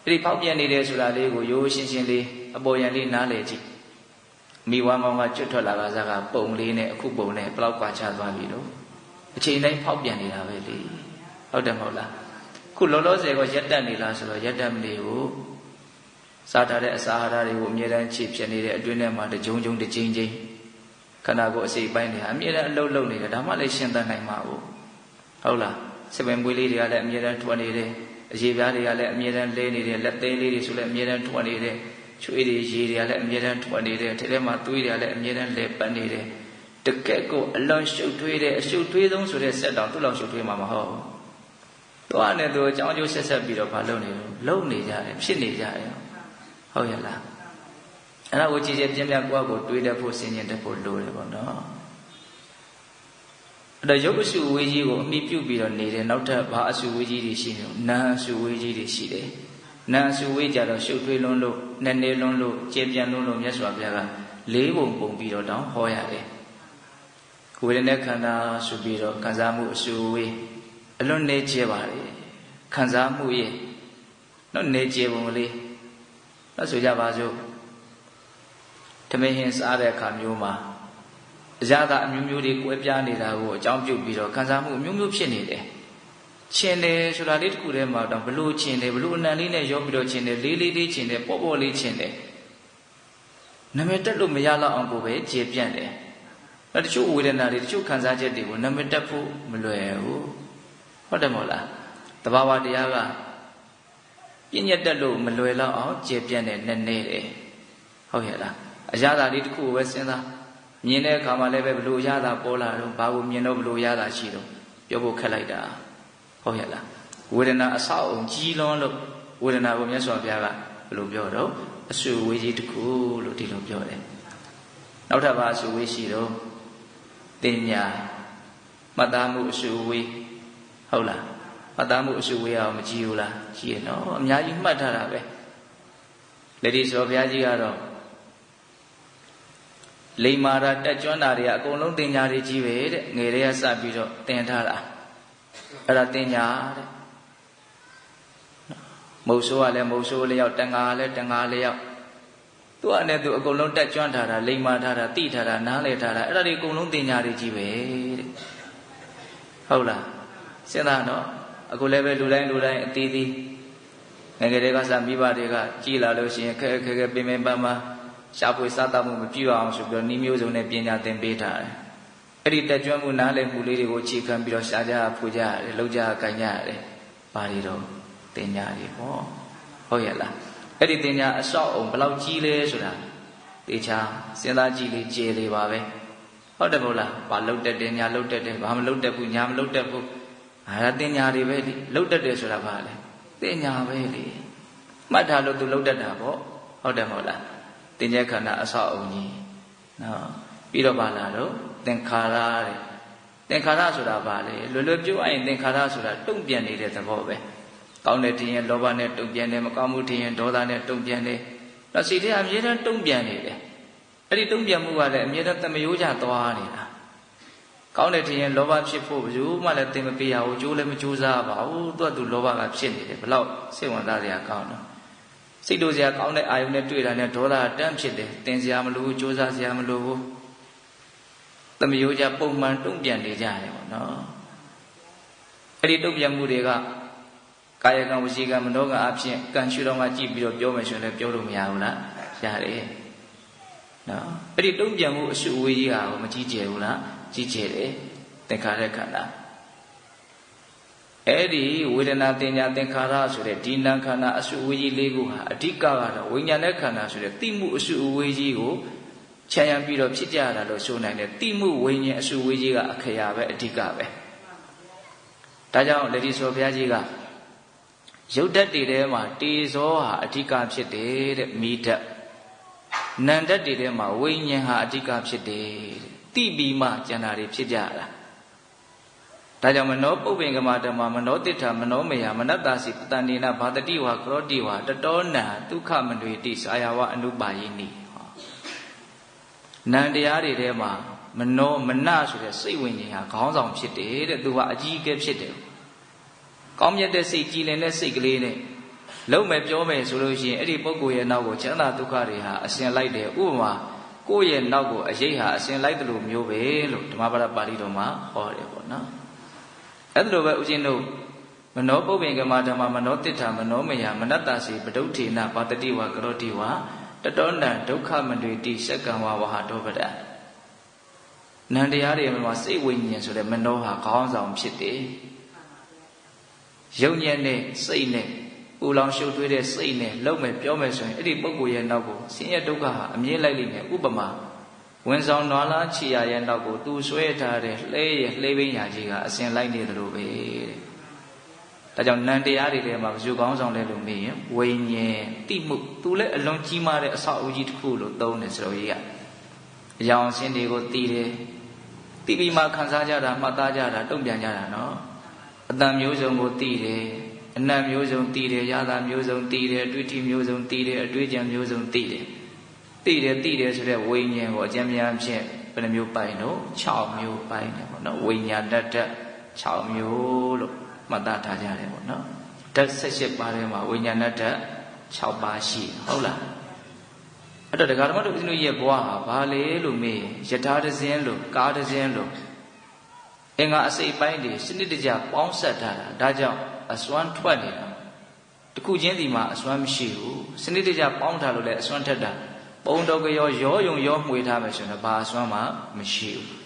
အဲ့ဒီဖောက်ပြန်နေတယ်ဆိုတာလေးကိုရိုးရှင်းရှင်းလေးအပေါ်ယံလေးနားလည်ကြည့်မိဝမ်းကောင်းကကျွတ်ထွက်လာကစားကပုံလေးနဲ့အခုပုံနဲ့ဘလောက်ကွာခြားသွားပြီလို့အချိန်တိုင်းဖောက်ပြန်နေတာပဲလေဟုတ်တယ်မဟုတ်လားခုလောလောဆယ်ကရက်တက်နေလားဆိုတော့ရက်တက်မနေဘူးစားထားတဲ့အစာအာဟာရတွေကိုအမြဲတမ်းခြေဖြစ်နေတဲ့အတွင်းထဲမှာတကြုံကြုံတချင်းချင်းခန္ဓာကိုယ်အစိတ်ပိုင်းတွေအမြဲတမ်းအလုံးလုံးနေတယ်ဒါမှလည်းရှင်းသတ်နိုင်မှာဟုတ်လားစပင်ပွေးလေးတွေကလည်းအမြဲတမ်းထွက်နေတယ်အရေပြားတွေကလည်းအမြဲတမ်းလဲနေတယ်လက်သေးလေးတွေဆိုလည်းအမြဲတမ်းထွက်နေတယ်ချွေးတွေရေတွေကလည်းအမြဲတမ်းထွက်နေတယ်ထဲထဲမှာသွေးတွေကလည်းအမြဲတမ်းလဲပတ်နေတယ်တကယ်ကိုအလွန်ရှုပ်ထွေးတဲ့အရှုပ်ထွေးဆုံးဆိုတဲ့စက်တောင်သူ့လောက်ရှုပ်ထွေးမှာမဟုတ်ဘူးသွားနေသူအကြောင်းကျိုးဆက်ပြီးတော့ဘာလုပ်နေလို့လုံနေကြတယ်ဖြစ်နေကြတယ်ဟုတ်ရလားအဲ့ဒါကိုကြည်ကြည်ပြင်းပြကိုယ့်ကိုတွေးတတ်ဖို့စဉ်းကျင်တတ်ဖို့လိုတယ်ပေါ့နော်အဲ့တော့ရုပ်အစုဝေးကြီးကိုအမိပြုပြီးတော့နေတယ်နောက်ထပ်ဘာအစုဝေးကြီးတွေရှိနေလဲနာမ်အစုဝေးကြီးတွေရှိတယ်နာမ်အစုဝေးကြတော့ရှုပ်ထွေးလွန်းလို့နဲ့နေလွန်းလို့ကျေပြန့်လွန်းလို့မြတ်စွာဘုရားက၄ပုံပုံပြီးတော့တောင်းဟောရတယ်ဝေဒနာခန္ဓာဆိုပြီးတော့ခံစားမှုအစုဝေးအလွန်နေကျပါလေခံစားမှုရဲ့တော့နေကျပုံလေးတော့ဆိုကြပါစို့ထမင်းဟင်းစားတဲ့အခါမျိုးမှာအရာသာအမျိုးမျိုးတွေကွဲပြားနေတာကိုအကြောင်းပြုပြီးတော့ခံစားမှုအမျိုးမျိုးဖြစ်နေတယ်။ချင်းတယ်ဆိုတာလေးတစ်ခုတည်းမှာတော့ဘလို့ချင်းတယ်ဘလို့အနံလေးနဲ့ရောပြီးတော့ချင်းတယ်လေးလေးလေးချင်းတယ်ပေါ့ပေါ့လေးချင်းတယ်။နာမည်တက်လို့မရတော့အောင်ကိုပဲကျေပြန့်တယ်။တချို့ဝေဒနာတွေတချို့ခံစားချက်တွေကိုနာမည်တက်ဖို့မလွယ်ဘူး။ဟုတ်တယ်မဟုတ်လား။သဘာဝတရားကပြည့်ညက်တက်လို့မလွယ်တော့အောင်ကျေပြန့်တယ်နဲ့နေတယ်။ဟုတ်ရဲ့လား။အရာသာလေးတစ်ခုပဲစဉ်းစားမြင်တဲ့အခါမှာလည်းပဲဘလို့ရတာပေါ်လာတော့ဘာကိုမြင်တော့ဘလို့ရတာရှိတော့ပြောဖို့ခက်လိုက်တာဟုတ်ရဲ့လားဝေဒနာအဆောက်အုံကြီးလွန်းလို့ဝေဒနာကိုမြတ်စွာဘုရားကဘလို့ပြောတော့အစုဝေးကြီးတစ်ခုလို့ဒီလိုပြောတယ်နောက်ထပ်ဘာအစုဝေးရှိတော့တင်ညာမှတ်သားမှုအစုဝေးဟုတ်လားမှတ်သားမှုအစုဝေးအောင်မကြည့်ဘူးလားကြည့်ရနော်အများကြီးမှတ်ထားတာပဲ လက်ဒီဆိုဘုရားကြီးကတော့လိမ္မာတာတက်ကျွမ်းတာတွေကအကုန်လုံးတင်ညာတွေကြီးပဲတဲ့ငယ်တွေကစပြီးတော့တင်ထားတာအဲ့ဒါတင်ညာတဲ့မုတ်ဆိုးကလည်းမုတ်ဆိုးလျောက်တန်ဃာကလည်းတန်ဃာလျောက်သူကလည်းသူအကုန်လုံးတက်ကျွမ်းထားတာလိမ္မာထားတာတိထားတာနားလည်ထားတာအဲ့ဒါတွေအကုန်လုံးတင်ညာတွေကြီးပဲတဲ့ဟုတ်လားစဉ်းစားတော့အခုလည်းပဲလူတိုင်းအသီးသီးငယ်ငယ်တွေကစမိဘတွေကကြည်လာလို့ရှိရင်ခဲပင်ပန်းပန်းရှားပွေစားတတ်မှုမပြည့်အောင်ဆိုပြီးတော့နှီးမျိုးစုံနဲ့ပညာသင်ပေးထားတယ်အဲ့ဒီတက်ကြွမှုနားလည်မှုလေးတွေကိုအခြေခံပြီးတော့ရှားကြဖူကြရတယ်လှုပ်ကြကိုင်ကြရတယ်ဘာတွေတော့တင်ညာတွေပေါ့ဟုတ်ရဲ့လားအဲ့ဒီတင်ညာအဆောက်အုံဘယ်လောက်ကြီးလဲဆိုတာတေချာစဉ်းစားကြည့်လေကျေလေပါပဲဟုတ်တယ်မဟုတ်လားဘာလှုပ်တတ်တယ်ညာလှုပ်တတ်တယ်ဘာမလှုပ်တတ်ဘူးညာမလှုပ်တတ်ဘူးအဲ့ဒါတင်ညာတွေပဲလေလှုပ်တတ်တယ်ဆိုတာဘာလဲတင်ညာပဲလေမှတ်ထားလို့သူလှုပ်တတ်တာပေါ့ဟုတ်တယ်မဟုတ်လားတင်ញခန္ဓာအဆောက်အုံကြီးနော်ပြီးတော့ပါလာတော့သင်္ခါရတဲ့သင်္ခါရဆိုတာဘာလဲလွယ်လွယ်ပြောရရင်သင်္ခါရဆိုတာတုံ့ပြန်နေတဲ့သဘောပဲကောင်းတဲ့ထင်ရင်လောဘနဲ့တုံ့ပြန်တယ်မကောင်းမှုထင်ရင်ဒေါသနဲ့တုံ့ပြန်တယ်တော့စိတ်ထဲအမြဲတမ်းတုံ့ပြန်နေတယ်အဲ့ဒီတုံ့ပြန်မှုကလည်းအမြဲတမ်းသမယိုးကြသွားနေတာကောင်းတဲ့ထင်ရင်လောဘဖြစ်ဖို့ဘယ်သူမှလည်းသင်မပေးရဘူးကြိုးလည်းမကြိုးစားပါဘူးသူလောဘကဖြစ်နေတယ်ဘလောက်စိတ်ဝင်စားစရာကောင်းတော့စိတ်တို့စရာကောင်းတဲ့အာယုန်နဲ့တွေ့တာနဲ့ဒေါသတန်းဖြစ်တယ်သင်စရာမလိုဘူးကြိုးစားစရာမလိုဘူးသမယိုးကြပုံမှန်တုံ့ပြန်နေကြတယ်ပေါ့နော်အဲ့ဒီတုံ့ပြန်မှုတွေကကာယကံဝစီကံမနောကံအဖြစ်ကံရှုတော်မှာကြည့်ပြီးတော့ပြောမယ်ဆိုရင်လည်းပြောလို့မရဘူးလားရတယ်နော်အဲ့ဒီတုံ့ပြန်မှုအရှုအဝေးကြီးဟာမကြီးကျယ်ဘူးလားကြီးကျယ်တယ်သင်္ခါရခန္ဓာအဲ့ဒီဝေဒနာတင်ညာသင်္ခါရဆိုတဲ့ဒီနာခန္ဓာအရှုအဝေးကြီးလေးခုဟာအဓိကကတော့ဝိညာဉ်နဲ့ခန္ဓာဆိုတဲ့တိမှုအရှုအဝေးကြီးကိုခြံရံပြီးတော့ဖြစ်ကြရတာလို့ဆိုနိုင်တယ်တိမှုဝိညာဉ်အရှုအဝေးကြီးကအခရာပဲအဓိကပဲဒါကြောင့်လက်ဒီဆိုဘုရားကြီးကရုပ်ဓာတ်တွေထဲမှာတေဇောဟာအဓိကဖြစ်တယ်တဲ့မိဓာတ်နံဓာတ်တွေထဲမှာဝိညာဉ်ဟာအဓိကဖြစ်တယ်တဲ့တိပြီးမှကျန်တာတွေဖြစ်ကြတာဒါကြောင့်မနောပုပ္ပင်္ဂမဓမ္မမနောတိဋ္ဌမနောမေယမနတ္တစီပတန္တိနာဘာတတိဝါကရောတိဝါတတောနံဒုက္ခမနွေတိစာယဝအနုပါယိနိနံတရားတွေထဲမှာမနောမနဆိုတဲ့စိတ်ဝိညာဉ်ဟာခေါင်းဆောင်ဖြစ်တယ်တဲ့သူကအကြီးအကဲဖြစ်တယ်ကောင်းမြတ်တဲ့စိတ်ကြည်လင်တဲ့စိတ်ကလေးနဲ့လုံးမယ်ပြောမယ်ဆိုလို့ရှိရင်အဲ့ဒီပုဂ္ဂိုလ်ရဲ့နောက်ကိုချမ်းသာဒုက္ခတွေဟာအရှင်လိုက်တယ်ဥပမာကိုယ့်ရဲ့နောက်ကိုအရေးဟာအရှင်လိုက်တယ်လို့မျိုးပဲလို့ဓမ္မပဒပါဠိတော်မှာဟောတယ်ပေါ့နော်အဲ့လိုပဲဦးဇင်းတို့မနောပုပ္ပင်္ဂမဓမ္မမနောတိဋ္ဌမနောမယမနတ္တစီပဒုဋ္ဌိနဘာတတိဝကရောတိဝတတောနံဒုက္ခမနွေတိစက္ကံဝဝဟတောပဒနံတရားတွေမှာစိတ်ဝိညာဉ်ဆိုတဲ့မနောဟာခေါင်းဆောင်ဖြစ်တယ်ယုံညံ့တဲ့စိတ်နဲ့ပူလောင်ရှုပ်ထွေးတဲ့စိတ်နဲ့လုံးမယ်ပြောမယ်ဆိုရင်အဲ့ဒီပုဂ္ဂိုလ်ရဲ့နောက်ကိုဆင်းရဲဒုက္ခဟာအမြဲလိုက်လိမ့်မယ်ဥပမာဝင်ဆောင်နွားလားခြေရရဲ့နောက်ကိုသူဆွဲထားတဲ့လှဲရဲ့လှဲပင်းရာကြီးကအစဉ်လိုက်နေသလိုပဲတဲ့ဒါကြောင့်နံတရားတွေထဲမှာဘယ်သူကောင်းဆောင်လဲလို့မေးရင်ဝိညာဉ်တိမှုသူလည်းအလွန်ကြီးမားတဲ့အဆောက်အဦကြီးတစ်ခုလို့သုံးတယ်ဆိုတော့ကြီးကအယောင်အစင်းတွေကိုတီးတယ်တီးပြီးမှခံစားကြတာမှတ်သားကြတာတုံ့ပြန်ကြတာနော်အတန်မျိုးစုံကိုတီးတယ်အနတ်မျိုးစုံတီးတယ်ရတာမျိုးစုံတီးတယ်အတွေ့အထိမျိုးစုံတီးတယ်အတွေ့အကြံမျိုးစုံတီးတယ်သိတယ်ဆိုတဲ့ဝိညာဉ်ကိုအကျဉ်းများဖြင့်ဘယ်နှမျိုးပိုင်တော့6မျိုးပိုင်တယ်ပေါ့နော်ဝိညာဏတ္တ6မျိုးလို့မှတ်သားထားကြတယ်ပေါ့နော်ဓာတ်18ပါးထဲမှာဝိညာဏတ္တ6ပါးရှိဟုတ်လားအဲ့တော့ဒကာဓမ္မတို့ဦးဇင်းတို့ရဲ့ဘဝဟာဘာလဲလို့မေးယထာတဇင်းလို့ကားတဇင်းလို့အင်္ဂါအစိတ်ပိုင်းတွေစနစ်တကျပေါင်းဆက်ထားတာဒါကြောင့်အစွမ်းထွက်နေတာတခုချင်းဒီမှာအစွမ်းမရှိဘူးစနစ်တကျပေါင်းထားလို့လည်းအစွမ်းထက်တာပုံတော်ကရောယုံရောမှွေထားမယ်ဆိုရင်ဘာအစွမ်းမှမရှိဘူး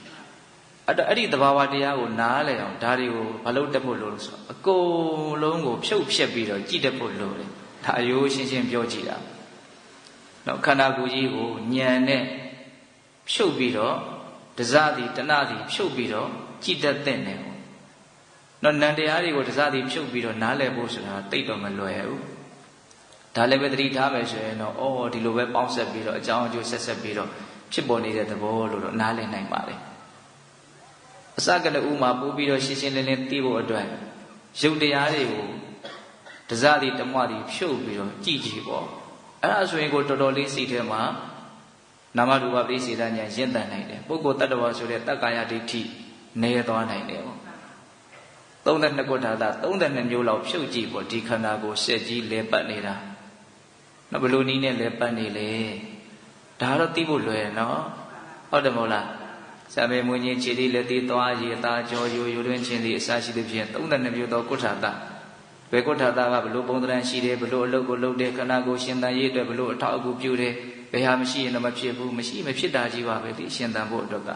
အဲ့ဒီသဘာဝတရားကိုနားလည်အောင်ဒါတွေကိုဘာလို့တက်ဖို့လို့ဆိုအကုန်လုံးကိုဖြုတ်ဖြက်ပြီးတော့ကြည့်တတ်ဖို့လို့တယ်ဒါအယိုးရှင်းရှင်းပြောကြည့်တာနော်ခန္ဓာကိုယ်ကြီးကိုဉာဏ်နဲ့ဖြုတ်ပြီးတော့တစသည်တဏသည်ဖြုတ်ပြီးတော့ကြည့်တတ်တဲ့နယ်ပေါ့နော်နံတရားတွေကိုတစသည်ဖြုတ်ပြီးတော့နားလည်ဖို့ဆိုတာတိတ်တော့မလွယ်ဘူးဒါလည်းပဲသတိထားမယ်ဆိုရင်တော့ဒီလိုပဲပေါင်းဆက်ပြီးတော့အကြောင်းအကျိုးဆက်ပြီးတော့ဖြစ်ပေါ်နေတဲ့သဘောလို့တော့နားလည်နိုင်ပါလေအစကတည်းကဥမာပို့ပြီးတော့ရှင်းရှင်းလင်းလင်းသိဖို့အတွက်ရုပ်တရားတွေကိုတစသည်တမွသည်ဖြုတ်ပြီးတော့ကြည့်ကြည့်ပေါ့ အဲ့ဒါဆိုရင်ကိုတော်တော်လေးစိတ်ထဲမှာနာမရူပပရိစေတဉာဏ်ရင့်တန်နိုင်တယ်ပုဂ္ဂိုလ်တ attva ဆိုတဲ့တက္ကာယဒိဋ္ဌိနေသွားနိုင်တယ်ပေါ့32ခုထာတာ32မျိုးလောက်ဖြုတ်ကြည့်ပေါ့ဒီခန္ဓာကိုစက်ကြီးလဲပတ်နေတာနော်ဘယ်လိုနည်းနဲ့လဲပတ်နေလဲဒါတော့သိဖို့လွယ်နော်ဟုတ်တယ်မဟုတ်လားဇာမေမွေးခြင်းခြေလေးလက်သေးသွားရည်အသားကြောရိုးရိုးတွင်ခြင်းသည်အစရှိသဖြင့်32မျိုးသောကုဋ္ဌာတဘယ်ကုဋ္ဌာတကဘလို့ပုံသဏ္ဍာန်ရှိတယ်ဘလို့အလုပ်ကိုလုပ်တယ်ခန္ဓာကိုယ်ရှင်သန်ရေးအတွက်ဘလို့အထောက်အကူပြုတယ်ဘယ်ဟာမရှိရင်တော့မဖြစ်ဘူးမရှိမဖြစ်တာကြီးပါပဲဒီရှင်သန်ဖို့အတွက်က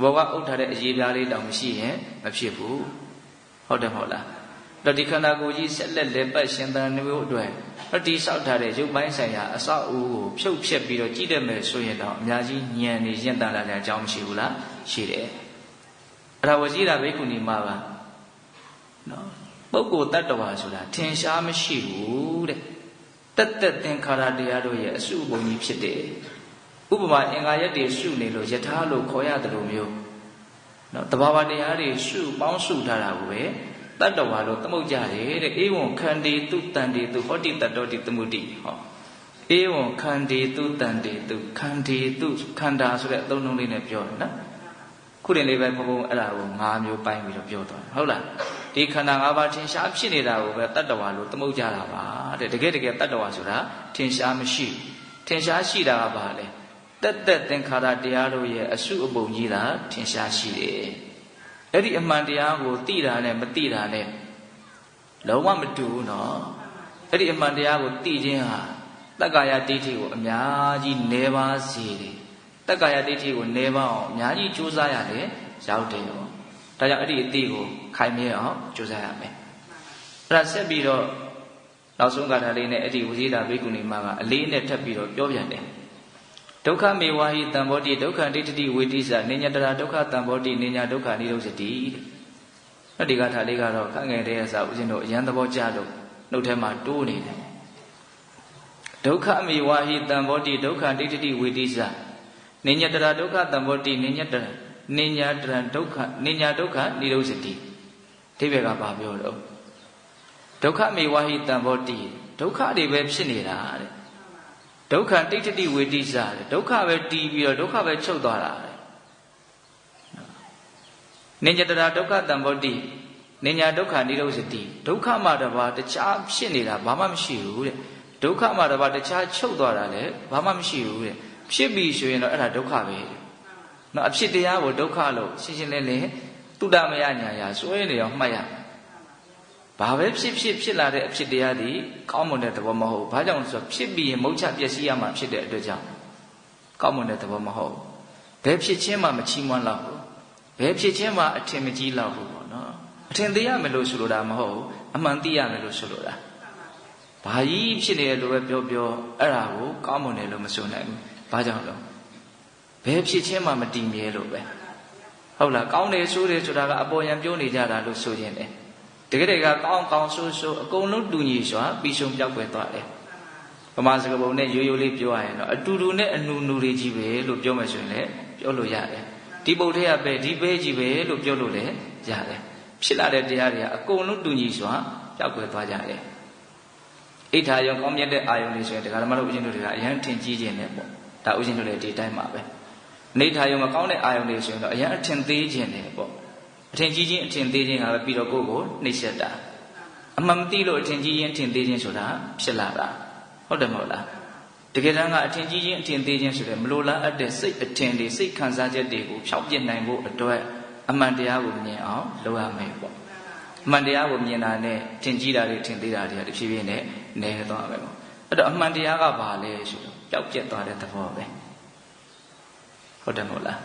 ဘောကအုပ်ထားတဲ့အရေးပြားလေးတောင်မရှိရင်မဖြစ်ဘူးဟုတ်တယ်မဟုတ်လားတော့ဒီခန္ဓာကိုယ်ကြီးဆက်လက်လက်ပတ်ရှင်သန်နေဖို့အတွက်တော့ဒီဆောက်ထားတဲ့ရုပ်ပိုင်းဆိုင်ရာအဆောက်အဦကိုဖြုတ်ဖြက်ပြီးတော့ကြည့်တတ်မယ်ဆိုရင်တော့အများကြီးဉာဏ်နဲ့ရင့်တန်လာတဲ့အကြောင်းမရှိဘူးလားရှိတယ်အဲ့ဒါဝစီရာဘိက္ခုနီမှာပါနော်ပုဂ္ဂိုလ်တ attva ဆိုတာထင်ရှားမရှိဘူးတဲ့တက်တက်သင်္ခါရတရားတို့ရဲ့အစုအပုံကြီးဖြစ်တယ်ဥပမာအင်္ဂါရက်တွေရှုနေလို့ယထာလို့ခေါ်ရတယ်လို့မျိုးနော်တဘာဝတရားတွေရှုပေါင်းစုထားတာကိုပဲတ attva လို့သမုတ်ကြတယ်တဲ့ဧဝံခန္တီတုတန်တီတုဟောတိတတ္တောတိသမုတိဟောဧဝံခန္တီတုတန်တီတုခန္တီတုခန္ဓာဆိုတဲ့အသုံးအနှုန်းလေးနဲ့ပြောတယ်နော်ခုတင်လေးပဲဘုံဘုံအဲ့ဒါကို၅မျိုးပိုင်းပြီးတော့ပြောသွားတယ်ဟုတ်လားဒီခန္ဓာ၅ပါးထင်ရှားဖြစ်နေတာကိုပဲတ attva လို့သမုတ်ကြတာပါတဲ့တကယ်တကယ်တ attva ဆိုတာထင်ရှားမရှိထင်ရှားရှိတာကဘာလဲတက်တက်သင်္ခါရတရားတို့ရဲ့အစုအပုံကြီးတာထင်ရှားရှိတယ်အဲ့ဒီအမှန်တရားကိုသိတာနဲ့မသိတာနဲ့လုံးဝမတူဘူးနော်အဲ့ဒီအမှန်တရားကိုသိခြင်းဟာတက္ကာယဒိဋ္ဌိကိုအများကြီးနည်းပါးစေတယ်တက္ကာယဒိဋ္ဌိကိုနည်းပါးအောင်အများကြီးကြိုးစားရတယ်ရောက်တယ်ပေါ့ဒါကြောင့်အဲ့ဒီအတိကိုခိုင်မြဲအောင်ကြိုးစားရမယ်အဲ့ဒါဆက်ပြီးတော့နောက်ဆုံးကာထာလေးနဲ့အဲ့ဒီဝိဇိတာဘိက္ခုနီမကအလေးနဲ့ထပ်ပြီးတော့ပြောပြန်တယ်ဒုက္ခမေဝါဟိတံဘောတိဒုက္ခဒိဋ္ဌိဝိတိစနိညာတရာဒုက္ခတံဘောတိနိညာဒုက္ခနိရောဓတိတဲ့ဒီကာထာလေးကတော့ခန့်ငယ်တဲ့အစားဦးဇင်းတို့အရန်သဘောကျလို့နှုတ်ထဲမှာတိုးနေတယ်ဒုက္ခမေဝါဟိတံဘောတိဒုက္ခဒိဋ္ဌိဝိတိစနိညာတရာဒုက္ခတံဘောတိနိညာတရာဒုက္ခနိညာဒုက္ခနိရောဓတိအဓိပ္ပာယ်ကဘာပြောတော့ဒုက္ခမေဝါဟိတံဘောတိဒုက္ခတွေပဲဖြစ်နေတာတဲ့ဒုက္ခဒိဋ္ဌိဝေတိစတဲ့ဒုက္ခပဲတီးပြီးတော့ဒုက္ခပဲချုပ်သွားတာတဲ့နိညတရာဒုက္ခတံဘောတိနိညာဒုက္ခနိရောဓတိဒုက္ခမှတပါတခြားဖြစ်နေတာဘာမှမရှိဘူးတဲ့ဒုက္ခမှတပါတခြားချုပ်သွားတာလည်းဘာမှမရှိဘူးတဲ့ဖြစ်ပြီဆိုရင်တော့အဲ့ဒါဒုက္ခပဲတဲ့နော်အဖြစ်တရားကိုဒုက္ခလို့ရှင်းရှင်းလင်းလင်းတုဒ္ဓမယညာရာစွဲနေအောင်မှတ်ရဘာပဲဖြစ်လာတဲ့အဖြစ်တရားဒီကောင်းမွန်တဲ့သဘောမဟုတ်ဘူးဘာကြောင့်လဲဆိုတော့ဖြစ်ပြီးရင်မုတ်ချပျက်စီးရမှာဖြစ်တဲ့အတွက်ကြောင့်ကောင်းမွန်တဲ့သဘောမဟုတ်ဘူးဘယ်ဖြစ်ချင်းမှမချီးမွမ်းတော့ဘူးဘယ်ဖြစ်ချင်းမှအထင်မကြီးတော့ဘူးပေါ့နော်အထင်သေးရမယ်လို့ဆိုလိုတာမဟုတ်ဘူးအမှန်သိရမယ်လို့ဆိုလိုတာဘာကြီးဖြစ်နေတယ်လို့ပဲပြောအဲ့ဒါကိုကောင်းမွန်တယ်လို့မဆိုနိုင်ဘူးဘာကြောင့်လဲဘယ်ဖြစ်ချင်းမှမတည်မြဲလို့ပဲဟုတ်လားကောင်းတယ်ဆိုတယ်ဆိုတာကအပေါ်ယံပြောနေကြတာလို့ဆိုခြင်းတယ်တကယ်တကယ်ကောင်းဆိုးအကုန်လုံးတူညီစွာပြီးဆုံးပြောက်ွယ်သွားတယ်ဗမာစကားပုံနဲ့ရိုးရိုးလေးပြောရရင်တော့အတူတူနဲ့အနူနူတွေကြီးပဲလို့ပြောမယ်ဆိုရင်လည်းပြောလို့ရတယ်ဒီပုတ်ထဲကပဲဒီပဲကြီးပဲလို့ပြောလို့လည်းရတယ်ဖြစ်လာတဲ့တရားတွေကအကုန်လုံးတူညီစွာပြောက်ွယ်သွားကြတယ်အိဋ္ဌာယုံကောင်းမြတ်တဲ့အာယုံတွေဆိုရင်ဒကာဓမ္မတို့ဦးဇင်းတို့တွေကအရန်ထင်ကြီးခြင်းနဲ့ပေါ့ဒါဦးဇင်းတို့လည်းဒီတိုင်းပါပဲအိဋ္ဌာယုံမကောင်းတဲ့အာယုံတွေဆိုရင်တော့အရန်အထင်သေးခြင်းနဲ့ပေါ့အထင်ကြီးခြင်းအထင်သေးခြင်းကပဲပြီးတော့ကိုယ့်ကိုနှိပ်စက်တာအမှန်မသိလို့အထင်ကြီးခြင်းအထင်သေးခြင်းဆိုတာဖြစ်လာတာဟုတ်တယ်မဟုတ်လားတကယ်တမ်းကအထင်ကြီးခြင်းအထင်သေးခြင်းဆိုတဲ့မလိုလားအပ်တဲ့စိတ်အထင်တွေစိတ်ခံစားချက်တွေကိုဖျောက်ပြစ်နိုင်ဖို့အတွက်အမှန်တရားကိုမြင်အောင်လုပ်ရမယ်ပေါ့အမှန်တရားကိုမြင်တာနဲ့ထင်ကြီးတာတွေထင်သေးတာတွေကတဖြည်းဖြည်းနဲ့နည်းသွားမယ်ပေါ့အဲ့တော့အမှန်တရားကဘာလဲဆိုတော့ပျောက်ပြက်သွားတဲ့သဘောပဲဟုတ်တယ်မဟုတ်လား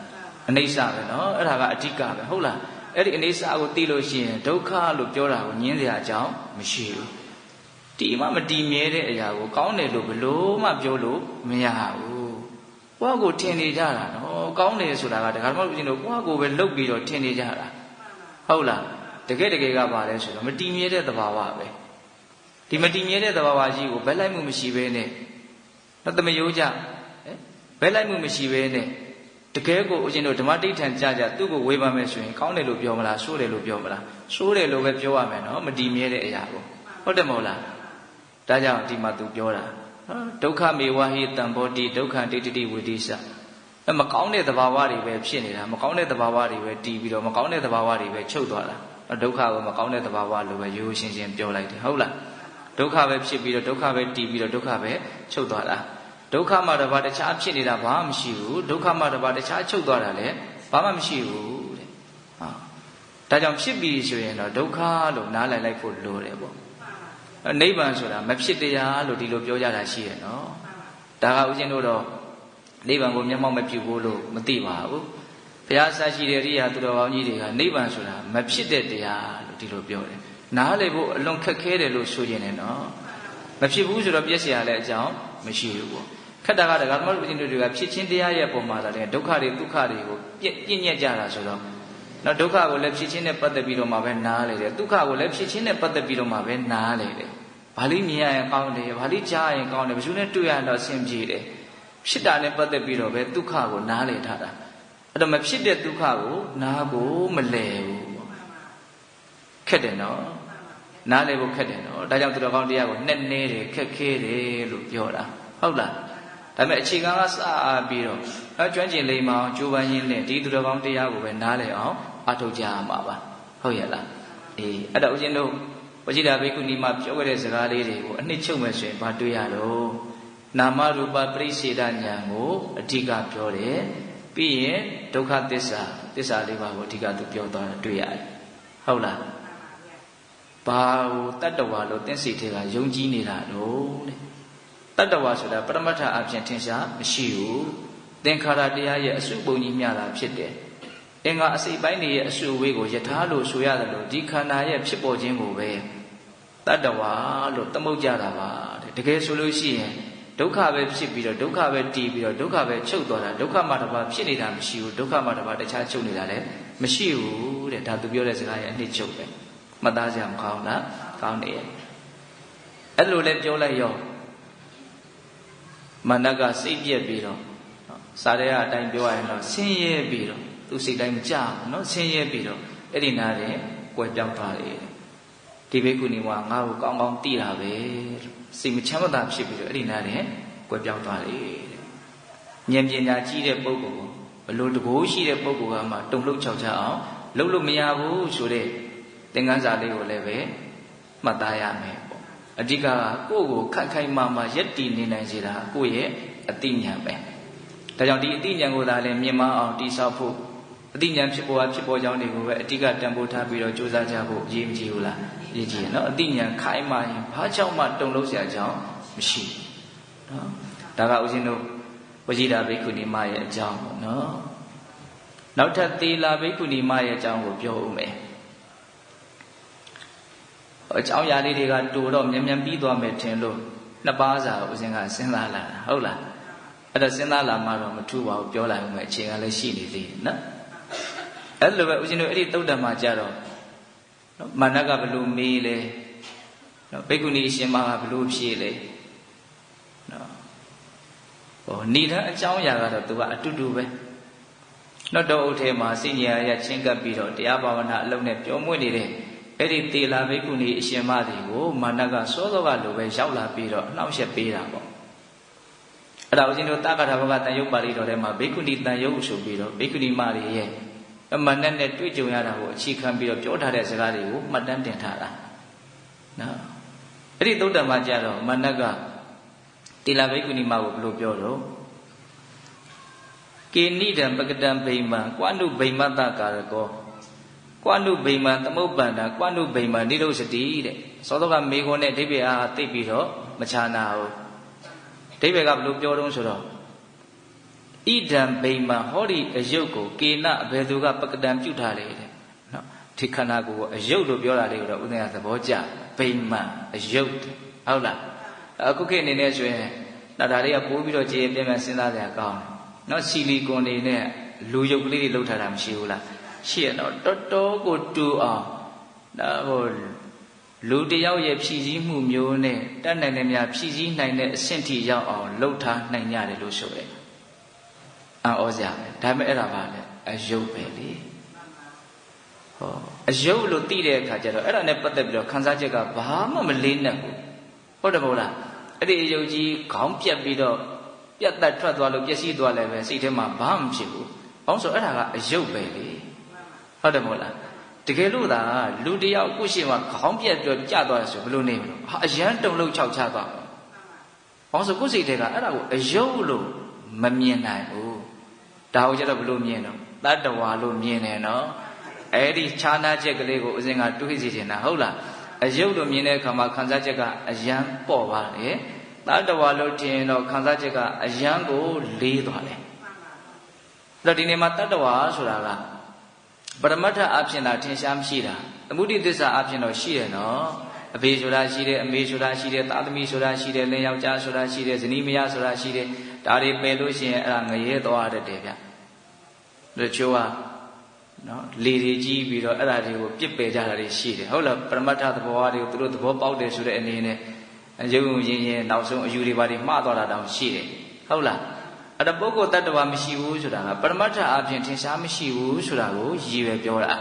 အနိစ္စပဲနော်အဲ့ဒါကအဓိကပဲဟုတ်လားအဲ့ဒီအနိစ္စကိုသိလို့ရှိရင်ဒုက္ခလို့ပြောတာကိုညင်းစရာအကြောင်းမရှိဘူးဒီမှမတည်မြဲတဲ့အရာကိုကောင်းတယ်လို့ဘလို့မှပြောလို့မရဘူးကိုယ့်ကိုထင်နေကြတာနော်ကောင်းတယ်ဆိုတာကဒကာမတို့ဦးဇင်းတို့ကိုယ့်ကိုပဲလှုပ်ပြီးတော့ထင်နေကြတာဟုတ်လားတကယ်ကပါလဲဆိုတော့မတည်မြဲတဲ့သဘာဝပဲဒီမတည်မြဲတဲ့သဘာဝကြီးကိုဘယ်လိုက်မှုမရှိဘဲနဲ့တော့တမယိုးကြဘယ်လိုက်မှုမရှိဘဲနဲ့တကယ်ကိုဦးဇင်းတို့ဓမ္မတိဋ္ဌံကြသူ့ကိုဝေဖန်မယ်ဆိုရင်ကောင်းတယ်လို့ပြောမလားဆိုးတယ်လို့ပြောမလားဆိုးတယ်လို့ပဲပြောရမယ်နော်မတည်မြဲတဲ့အရာကိုဟုတ်တယ်မဟုတ်လားဒါကြောင့်ဒီမှာသူပြောတာ ဒုက္ခမေဝဟိတံဘောတိဒုက္ခဒိဋ္ဌိဝိတိစမကောင်းတဲ့သဘာဝတွေပဲဖြစ်နေတာမကောင်းတဲ့သဘာဝတွေပဲတီးပြီးတော့မကောင်းတဲ့သဘာဝတွေပဲချုပ်သွားတာဒုက္ခကိုမကောင်းတဲ့သဘာဝလိုပဲရိုးရှင်းရှင်းပြောလိုက်တယ်ဟုတ်လားဒုက္ခပဲဖြစ်ပြီးတော့ဒုက္ခပဲတီးပြီးတော့ဒုက္ခပဲချုပ်သွားတာဒုက္ခမှတပါးတခြားဖြစ်နေတာဘာမှမရှိဘူးဒုက္ခမှတပါးတခြားချုပ်သွားတာလည်းဘာမှမရှိဘူးတဲ့ဒါကြောင့်ဖြစ်ပြီးဆိုရင်တော့ဒုက္ခလို့နားလည်လိုက်ဖို့လိုတယ်ပေါ့နိဗ္ဗာန်ဆိုတာမဖြစ်တရားလို့ဒီလိုပြောကြတာရှိတယ်နော်ဒါကဥစဉ်တို့တော့နိဗ္ဗာန်ကိုမျက်မှောက်မပြုဘူးလို့မသိပါဘူးဘုရားဆရာရှိတဲ့ရိယာသူတော်ကောင်းကြီးတွေကနိဗ္ဗာန်ဆိုတာမဖြစ်တဲ့တရားလို့ဒီလိုပြောတယ်နားလည်ဖို့အလွန်ခက်ခဲတယ်လို့ဆိုရင်လည်းနော်မဖြစ်ဘူးဆိုတော့ပြည့်စရာလည်းအကြောင်းမရှိဘူးပေါ့ခက်တာကဒကာသမားတို့ဥစဉ်တို့တွေကဖြစ်ချင်းတရားရဲ့ပုံမှာလည်းဒုက္ခတွေဒုက္ခတွေကိုပြည့်ညက်ကြတာဆိုတော့နော်ဒုက္ခကိုလည်းဖြစ်ချင်းနဲ့ပတ်သက်ပြီးတော့မှပဲနားလေတယ်ဒုက္ခကိုလည်းဖြစ်ချင်းနဲ့ပတ်သက်ပြီးတော့မှပဲနားလေတယ်ဘာလို့မြင်ရရင်ကောင်းတယ်ဘာလို့ကြားရင်ကောင်းတယ်ဘယ်သူနဲ့တွေ့ရတော့အဆင်ပြေတယ်ဖြစ်တာနဲ့ပတ်သက်ပြီးတော့ပဲဒုက္ခကိုနားလေထားတာအဲ့တော့မဖြစ်တဲ့ဒုက္ခကိုနားကိုမလဲဘူးခက်တယ်နော်နားလေဖို့ခက်တယ်နော်ဒါကြောင့်သူတော်ကောင်းတရားကိုနဲ့နေတယ်ခက်ခဲတယ်လို့ပြောတာဟုတ်လားဒါပေမဲ့အခြေခံကစပြီးတော့ကျွမ်းကျင်လိမ္မာအောင်ကြိုးပမ်းရင်းနဲ့ဒီသူတော်ကောင်းတရားကိုပဲနားလည်အောင်အထောက်ကြရမှာပါဟုတ်ရဲ့လားအေးအဲ့တော့ဦးဇင်းတို့ဝจิตာဘိက္ခုနီမှာပြောခဲ့တဲ့စကားလေးတွေကိုအနှစ်ချုပ်မယ်ဆိုရင်ဘာတွေ့ရတော့နာမရူပပရိစေဒဉာဏ်ကိုအဓိကပြောတယ်ပြီးရင်ဒုက္ခသစ္စာလေးပါးကိုအဓိကသူပြောသွားတာတွေ့ရတယ်ဟုတ်လားဘာကိုတတ္တဝါလို့သင်္စိတ်တွေကယုံကြည်နေတာတော့တဲ့တတ္တဝါဆိုတာပရမတ္ထအပြင်ထင်ရှားမရှိဘူးသင်္ခါရတရားရဲ့အစုပုံကြီးမျှတာဖြစ်တယ်အင်္ဂါအစိတ်ပိုင်းတွေရဲ့အစုအဝေးကိုယထာလို့ဆိုရတယ်လို့ဒီခန္ဓာရဲ့ဖြစ်ပေါ်ခြင်းကိုပဲတတ္တဝါလို့သမုတ်ကြတာပါတဲ့တကယ်ဆိုလို့ရှိရင်ဒုက္ခပဲဖြစ်ပြီးတော့ဒုက္ခပဲတည်ပြီးတော့ဒုက္ခပဲချုပ်သွားတာဒုက္ခမှတစ်ပါးဖြစ်နေတာမရှိဘူးဒုက္ခမှတစ်ပါးတခြားချုပ်နေတာလည်းမရှိဘူးတဲ့ဒါသူပြောတဲ့စကားရဲ့အနှစ်ချုပ်ပဲမှတ်သားစရာမကောင်းလားကောင်းနေရဲ့အဲ့လိုလဲပြောလိုက်ရောမနကစိတ်ပြက်ပြီးတော့စာရဲအတိုင်းပြောရရင်တော့ဆင်းရဲပြီးတော့သူစိတ်တိုင်းမကြဘူးနော်ဆင်းရဲပြီးတော့အဲ့ဒီနားတဲ့ကွယ်ပြောင်းသွားတယ်ဒီဘိက္ခုနီကငါ့ကိုကောင်းကောင်းသိတာပဲစိတ်မချမ်းသာဖြစ်ပြီးတော့အဲ့ဒီနားတဲ့ကွယ်ပြောင်းသွားတယ်ဉာဏ်ပညာကြီးတဲ့ပုဂ္ဂိုလ်ကိုဘလို့တကိုးရှိတဲ့ပုဂ္ဂိုလ်ကမှတုံ့လှုပ်ချောက်ချအောင်လှုပ်လို့မရဘူးဆိုတဲ့သင်္ကန်းစာလေးကိုလည်းပဲမှတ်သားရမယ်ပေါ့အဓိကကိုယ့်ကိုခက်ခိုင်မာမာရက်တည်နေနိုင်စေတာကိုယ့်ရဲ့အသိဉာဏ်ပဲဒါကြောင့်ဒီအသိဉာဏ်ကိုသာလည်းမြင်မအောင်တိဆောက်ဖို့အသိဉာဏ်ဖြစ်ပေါ်ကြောင်းတွေကိုပဲအဓိကတန်ဖိုးထားပြီးတော့ကြိုးစားကြဖို့အရေးမကြီးဘူးလားအရေးကြီးနော်အသိဉာဏ်ခိုင်မာရင်ဘာကြောင့်မှတုံ့လို့စရာကြောင်းမရှိနော်ဒါကဦးဇင်းတို့ဝจิตာဘိက္ခုနီမရဲ့အကြောင်းပေါ့နော်နောက်ထပ်သီလဘိက္ခုနီမရဲ့အကြောင်းကိုပြောဦးမယ်အကြောင်းအရာလေးတွေကတူတော့မြန်ပြီးသွားမယ်ထင်လို့နှစ်ပါးစာဦးဇင်းကစဉ်းစားလာတာဟုတ်လားအဲ့ဒါစဉ်းစားလာမှတော့မထူပါဘူးပြောလိုက်ဦးမယ်အချိန်ကလည်းရှိနေသေးတယ်နော်အဲ့လိုပဲဦးဇင်းတို့အဲ့ဒီသုတ်တံမှာကြတော့နော်မာနကဘလို့မေးလဲနော်ဘိက္ခုနီအရှင်မကဘလို့ဖြေလဲနော်ဟောနေတဲ့ အကြောင်းအရာကတော့သူကအတူတူပဲနော်တောအုပ်ထဲမှာစိညာရချင်းကပ်ပြီးတော့တရားဘာဝနာအလုံးနဲ့ပြောမွေ့နေတဲ့အဲ့ဒီတေလာဘိက္ခုနီအရှင်မတွေကိုမာနကစောစောကလိုပဲရောက်လာပြီးတော့နှောင့်ယှက်ပေးတာပေါ့အဲ့ဒါဦးဇင်းတို့တက္ကထာဘဂတန်ယုတ်ပါဠိတော်ထဲမှာဘိက္ခုနီတန်ယုတ်ဆိုပြီးတော့ဘိက္ခုနီမတွေရဲ့အမှန်နဲ့တွေ့ကြုံရတာကိုအခြေခံပြီးတော့ပြောထားတဲ့စကားတွေကိုမှတ်တမ်းတင်ထားတာနော်အဲ့ဒီသုတ္တမှာကြတော့မာနကတေလာဘိက္ခုနီမကိုဘယ်လိုပြောတော့ကေနိဒံပကတံဗိမံကွာနုဗိမတ္တကာရကောကွာနုဗိမံသမုပ္ပန္တာကွာနုဗိမံနိရောဓတိတဲ့သောသောကမေခွန်းနဲ့အဓိပ္ပာယ်အားသိပြီးတော့မချာနာဘူးအဓိပ္ပာယ်ကဘယ်လိုပြောတုံးဆိုတော့ဣဒံဗိမံဟောဒီအယုတ်ကိုကေနအဘယ်သူကပကတံပြုထားလေတဲ့နော်ဒီခန္ဓာကိုယ်အယုတ်လို့ပြောတာလေးကိုတော့ဥဒ္ဒရာသဘောကျဗိမံအယုတ်ဟုတ်လားအခုခေတ်အနေနဲ့ဆိုရင်ဒါလေးကပိုးပြီးတော့ကြည်ပြင်းပြစဉ်းစားကြရကောင်းတယ်နော်ဆီလီကွန်တွေနဲ့လူယုတ်ကလေးတွေလောက်ထားတာမရှိဘူးလားရှိရတော့တော်တော်ကိုတူအောင်ဒါဟိုလူတယောက်ရဲ့ဖြည့်ဆည်းမှုမျိုးနဲ့တတ်နိုင်တဲ့များဖြည့်ဆည်းနိုင်တဲ့အဆင့်ထိရောက်အောင်လှုပ်ထားနိုင်ကြတယ်လို့ဆိုတယ်အော်စရာပဲဒါပေမဲ့အဲ့ဒါပါလေအယုတ်ပဲလေဟောအယုတ်လို့သိတဲ့အခါကျတော့အဲ့ဒါနဲ့ပတ်သက်ပြီးတော့ခန်းစားချက်ကဘာမှမလေးနက်ဘူးဟုတ်တယ်မဟုတ်လား အဲ့ဒီအယုတ်ကြီးခေါင်းပြက်ပြီးတော့ပြတ်တက်ထွက်သွားလို့ပျက်စီးသွားလည်းပဲစိတ်ထဲမှာဘာမှမဖြစ်ဘူး။ဘာလို့ဆိုအဲ့ဒါကအယုတ်ပဲလေ။ဟုတ်တယ်မဟုတ်လား။တကယ်လို့သာလူတယောက်ကိုရှိမှခေါင်းပြက်တော့ကြသွားတယ်ဆိုဘယ်လိုနေမလို့။ဟာအရန်တုံလို့ခြောက်ချသွားတယ်။ဘာလို့ဆိုကိုယ်စိတ်ထဲကအဲ့ဒါကိုအယုတ်လို့မမြင်နိုင်ဘူး။ဒါကိုကျတော့ဘယ်လိုမြင်တော့တတ္တဝါလို့မြင်တယ်နော်။အဲ့ဒီခြားနာချက်ကလေးကိုဦးဇင်းကတွေးစီနေတာဟုတ်လား။အယုတ်လို့မြင်တဲ့အခါမှာခံစားချက်ကအယံပေါ့ပါလေတတ္တဝါလို့ထင်တော့ခံစားချက်ကအယံကိုလေးသွားတယ်အဲ့တော့ဒီနေ့မှာတတ္တဝါဆိုတာကပရမတ္ထအဖြစ်တာထင်ရှားမရှိတာသမုဒိသစ္စာအဖြစ်တော့ရှိတယ်နော်အဖေဆိုတာရှိတယ်အမေဆိုတာရှိတယ်သားသမီးဆိုတာရှိတယ်လင်ယောက်ျားဆိုတာရှိတယ်ဇနီးမယားဆိုတာရှိတယ်ဒါတွေပယ်လို့ရှိရင်အဲ့ဒါငရဲသွားတတ်တယ်ဗျတို့ချိုးကနော်လေတွေကြီးပြီးတော့အဲ့ဒါတွေကိုပြစ်ပယ်ကြတာတွေရှိတယ်ဟုတ်လားပရမတ္ထသဘောအားတွေကိုသူတို့သဘောပေါက်တယ်ဆိုတဲ့အနေနဲ့ရုပ်ရင်းရင်းနောက်ဆုံးအယူတွေပါတွေမှားသွားတာတောင်ရှိတယ်ဟုတ်လားအဲ့ဒါပုဂ္ဂိုလ်တ attva မရှိဘူးဆိုတာကပရမတ္ထအပြင်ထင်ရှားမရှိဘူးဆိုတာကိုရည်ပဲပြောတ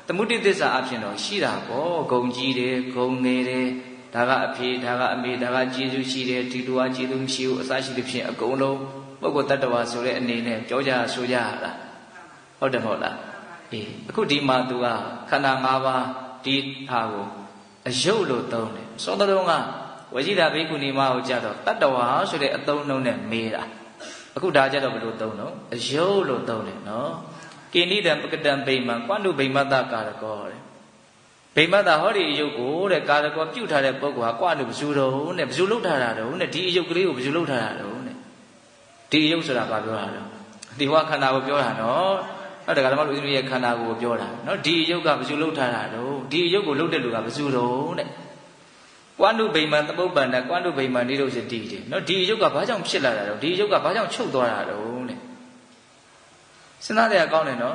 ာသမုဒိသစ္စာအပြင်တော့ရှိတာပေါ့ဂုံကြီးတယ်ဂုံငယ်တယ်ဒါကအဖေဒါကအမေဒါကကျေးဇူးရှိတယ်ဒီတူကကျေးဇူးမရှိဘူးအစရှိသဖြင့်အကုန်လုံးပုဂ္ဂိုလ်တ attva ဆိုတဲ့အနေနဲ့ပြောကြဆိုကြရတာဟုတ်တယ်မဟုတ်လားအေးအခုဒီမှာသူကခန္ဓာ၅ပါးဒီဟာကိုအယုတ်လို့သုံးတယ်စောတလုံးကဝိဇိတာဘိက္ခုနီမကိုကြတော့တတ္တဝါဆိုတဲ့အသုံးနှုန်းနဲ့မေးတာအခုဒါကြတော့ဘယ်လိုသုံးတော့အယုတ်လို့သုံးတယ်နော်ကိဏိတံပကတံဗိမာန်ကွန္တုဗိမတ္တကာရကောတဲ့ဗိမတ္တဟောဒီအယုတ်ကိုတဲ့ကာရကောပြုတ်ထားတဲ့ပုဂ္ဂိုလ်ဟာကွန္တုဘယ်သူတော့တဲ့ဘယ်သူလှုပ်ထားတာတော့တဲ့ဒီအယုတ်ကလေးကိုဘယ်သူလှုပ်ထားတာတော့တဲ့ဒီအယုတ်ဆိုတာဘာပြောတာတော့ဒီဝခန္ဓာကိုပြောတာနော်ဟုတ်တယ်ကဓမ္မလူဦးဇင်းရဲ့ခန္ဓာကိုပြောတာနော်ဒီအယုတ်ကဘယ်သူလှုပ်ထားတာတော့ဒီအယုတ်ကိုလှုပ်တဲ့လူကဘယ်သူတော့တဲ့ကွန္တုဗိမာန်သမုပ္ပန္နကွန္တုဗိမာန်နိရောဓတိတဲ့နော်ဒီအယုတ်ကဘာကြောင့်ဖြစ်လာတာတော့ဒီအယုတ်ကဘာကြောင့်ချုပ်သွားတာတော့တဲ့စဉ်းစားရကောင်းတယ်နော်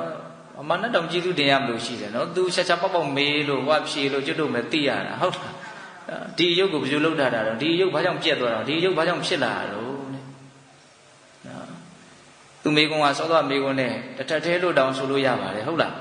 အမှန်တောင်ကျေးဇူးတင်ရမလို့ရှိတယ်နော်သူချက်ချက်ပေါက်ပေါက်မေးလို့ဟောဖြေလို့ကျွတ်တို့မဲ့သိရတာဟုတ်လားဒီအယုတ်ကိုဘယ်လိုလုပ်ထားတာတော့ဒီအယုတ်ဘာကြောင့်ပြက်သွားတာဒီအယုတ်ဘာကြောင့်ဖြစ်လာတာတော့တဲ့နော်သူမေကုံကစောသောမေကုံနဲ့တစ်ထပ်သေးလို့တောင်ဆိုလို့ရပါတယ်ဟုတ်လာ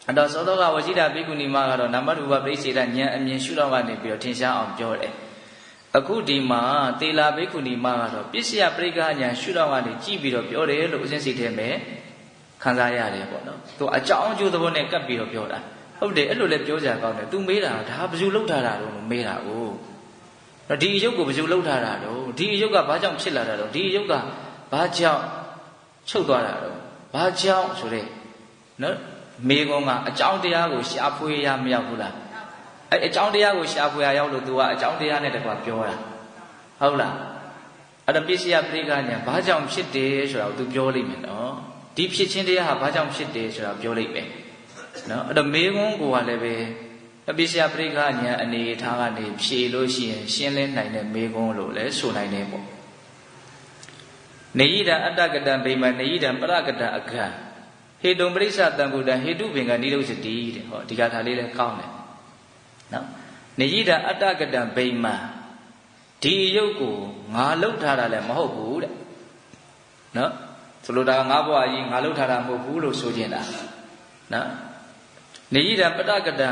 းအဲ့တော့သောသောကဝရှိတာဘိက္ခုနီမကတော့နာမရူပပရိစ္ဆေဒဉာဏ်အမြင်ရှုတော့ကနေပြီးတော့ထင်ရှားအောင်ပြောတယ်အခုဒီမှာတေလာဘိက္ခုနီမကတော့ပစ္စယပရိက္ခဉာဏ်ရှုတော့ကနေကြည့်ပြီးတော့ပြောတယ်လို့ဦးဇင်းစိတ်ထဲမှာခံစားရတယ်ပေါ့နော်သူအကြောင်းအကျိုးသဘောနဲ့ကပ်ပြီးတော့ပြောတာဟုတ်တယ်အဲ့လိုလဲပြောကြကောင်းတယ်သူမေးတာဒါဘယ်သူလှုပ်ထားတာတော့မေးတာကိုဒီအယုတ်ကိုဘယ်သူလှုပ်ထားတာတော့ဒီအယုတ်ကဘာကြောင့်ဖြစ်လာတာတော့ဒီအယုတ်ကဘာကြောင့်ချုပ်သွားတာတော့ဘာကြောင့်ဆိုတဲ့နော်မေကုံကအကြောင်းတရားကိုရှာဖွေရမရောက်ဘူးလားအဲ့အကြောင်းတရားကိုရှာဖွေရရောက်လို့ तू ကအကြောင်းတရားနဲ့တကွာပြောတာဟုတ်လားအဲ့ဒါပစ္စယပရိက္ခဉာဏ်ဘာကြောင့်ဖြစ်တယ်ဆိုတာကို तू ပြောလိမ့်မယ်နော်ဒီဖြစ်ခြင်းတရားဟာဘာကြောင့်ဖြစ်တယ်ဆိုတာပြောလိမ့်မယ်နော်အဲ့တော့မေကုံကိုကလည်းပဲပစ္စယပရိက္ခဉာဏ်အနေထားကနေဖြေလို့ရှိရင်ရှင်းလင်းနိုင်တဲ့မေကုံလို့လည်းဆိုနိုင်တယ်ပေါ့နေယိတံအတ္တကတံဗိမာန်နေယိတံပရကတံအခံဟေတုံပရိစ္ဆတံဗုဒ္ဓဟေတုပင်ကနိရုစတိတဲ့ဟောဒီကထာလေးလည်းကောင်းတယ်နော်နေယိတံအတ္တကတံဗိမာန်ဒီအယုတ်ကိုငါလှုပ်ထားတာလည်းမဟုတ်ဘူးတဲ့နော်ဆိုလိုတာငါဘဝကြီးငါလှုပ်ထားတာမဟုတ်ဘူးလို့ဆိုခြင်းတာနော်နေယိတံပရကတံ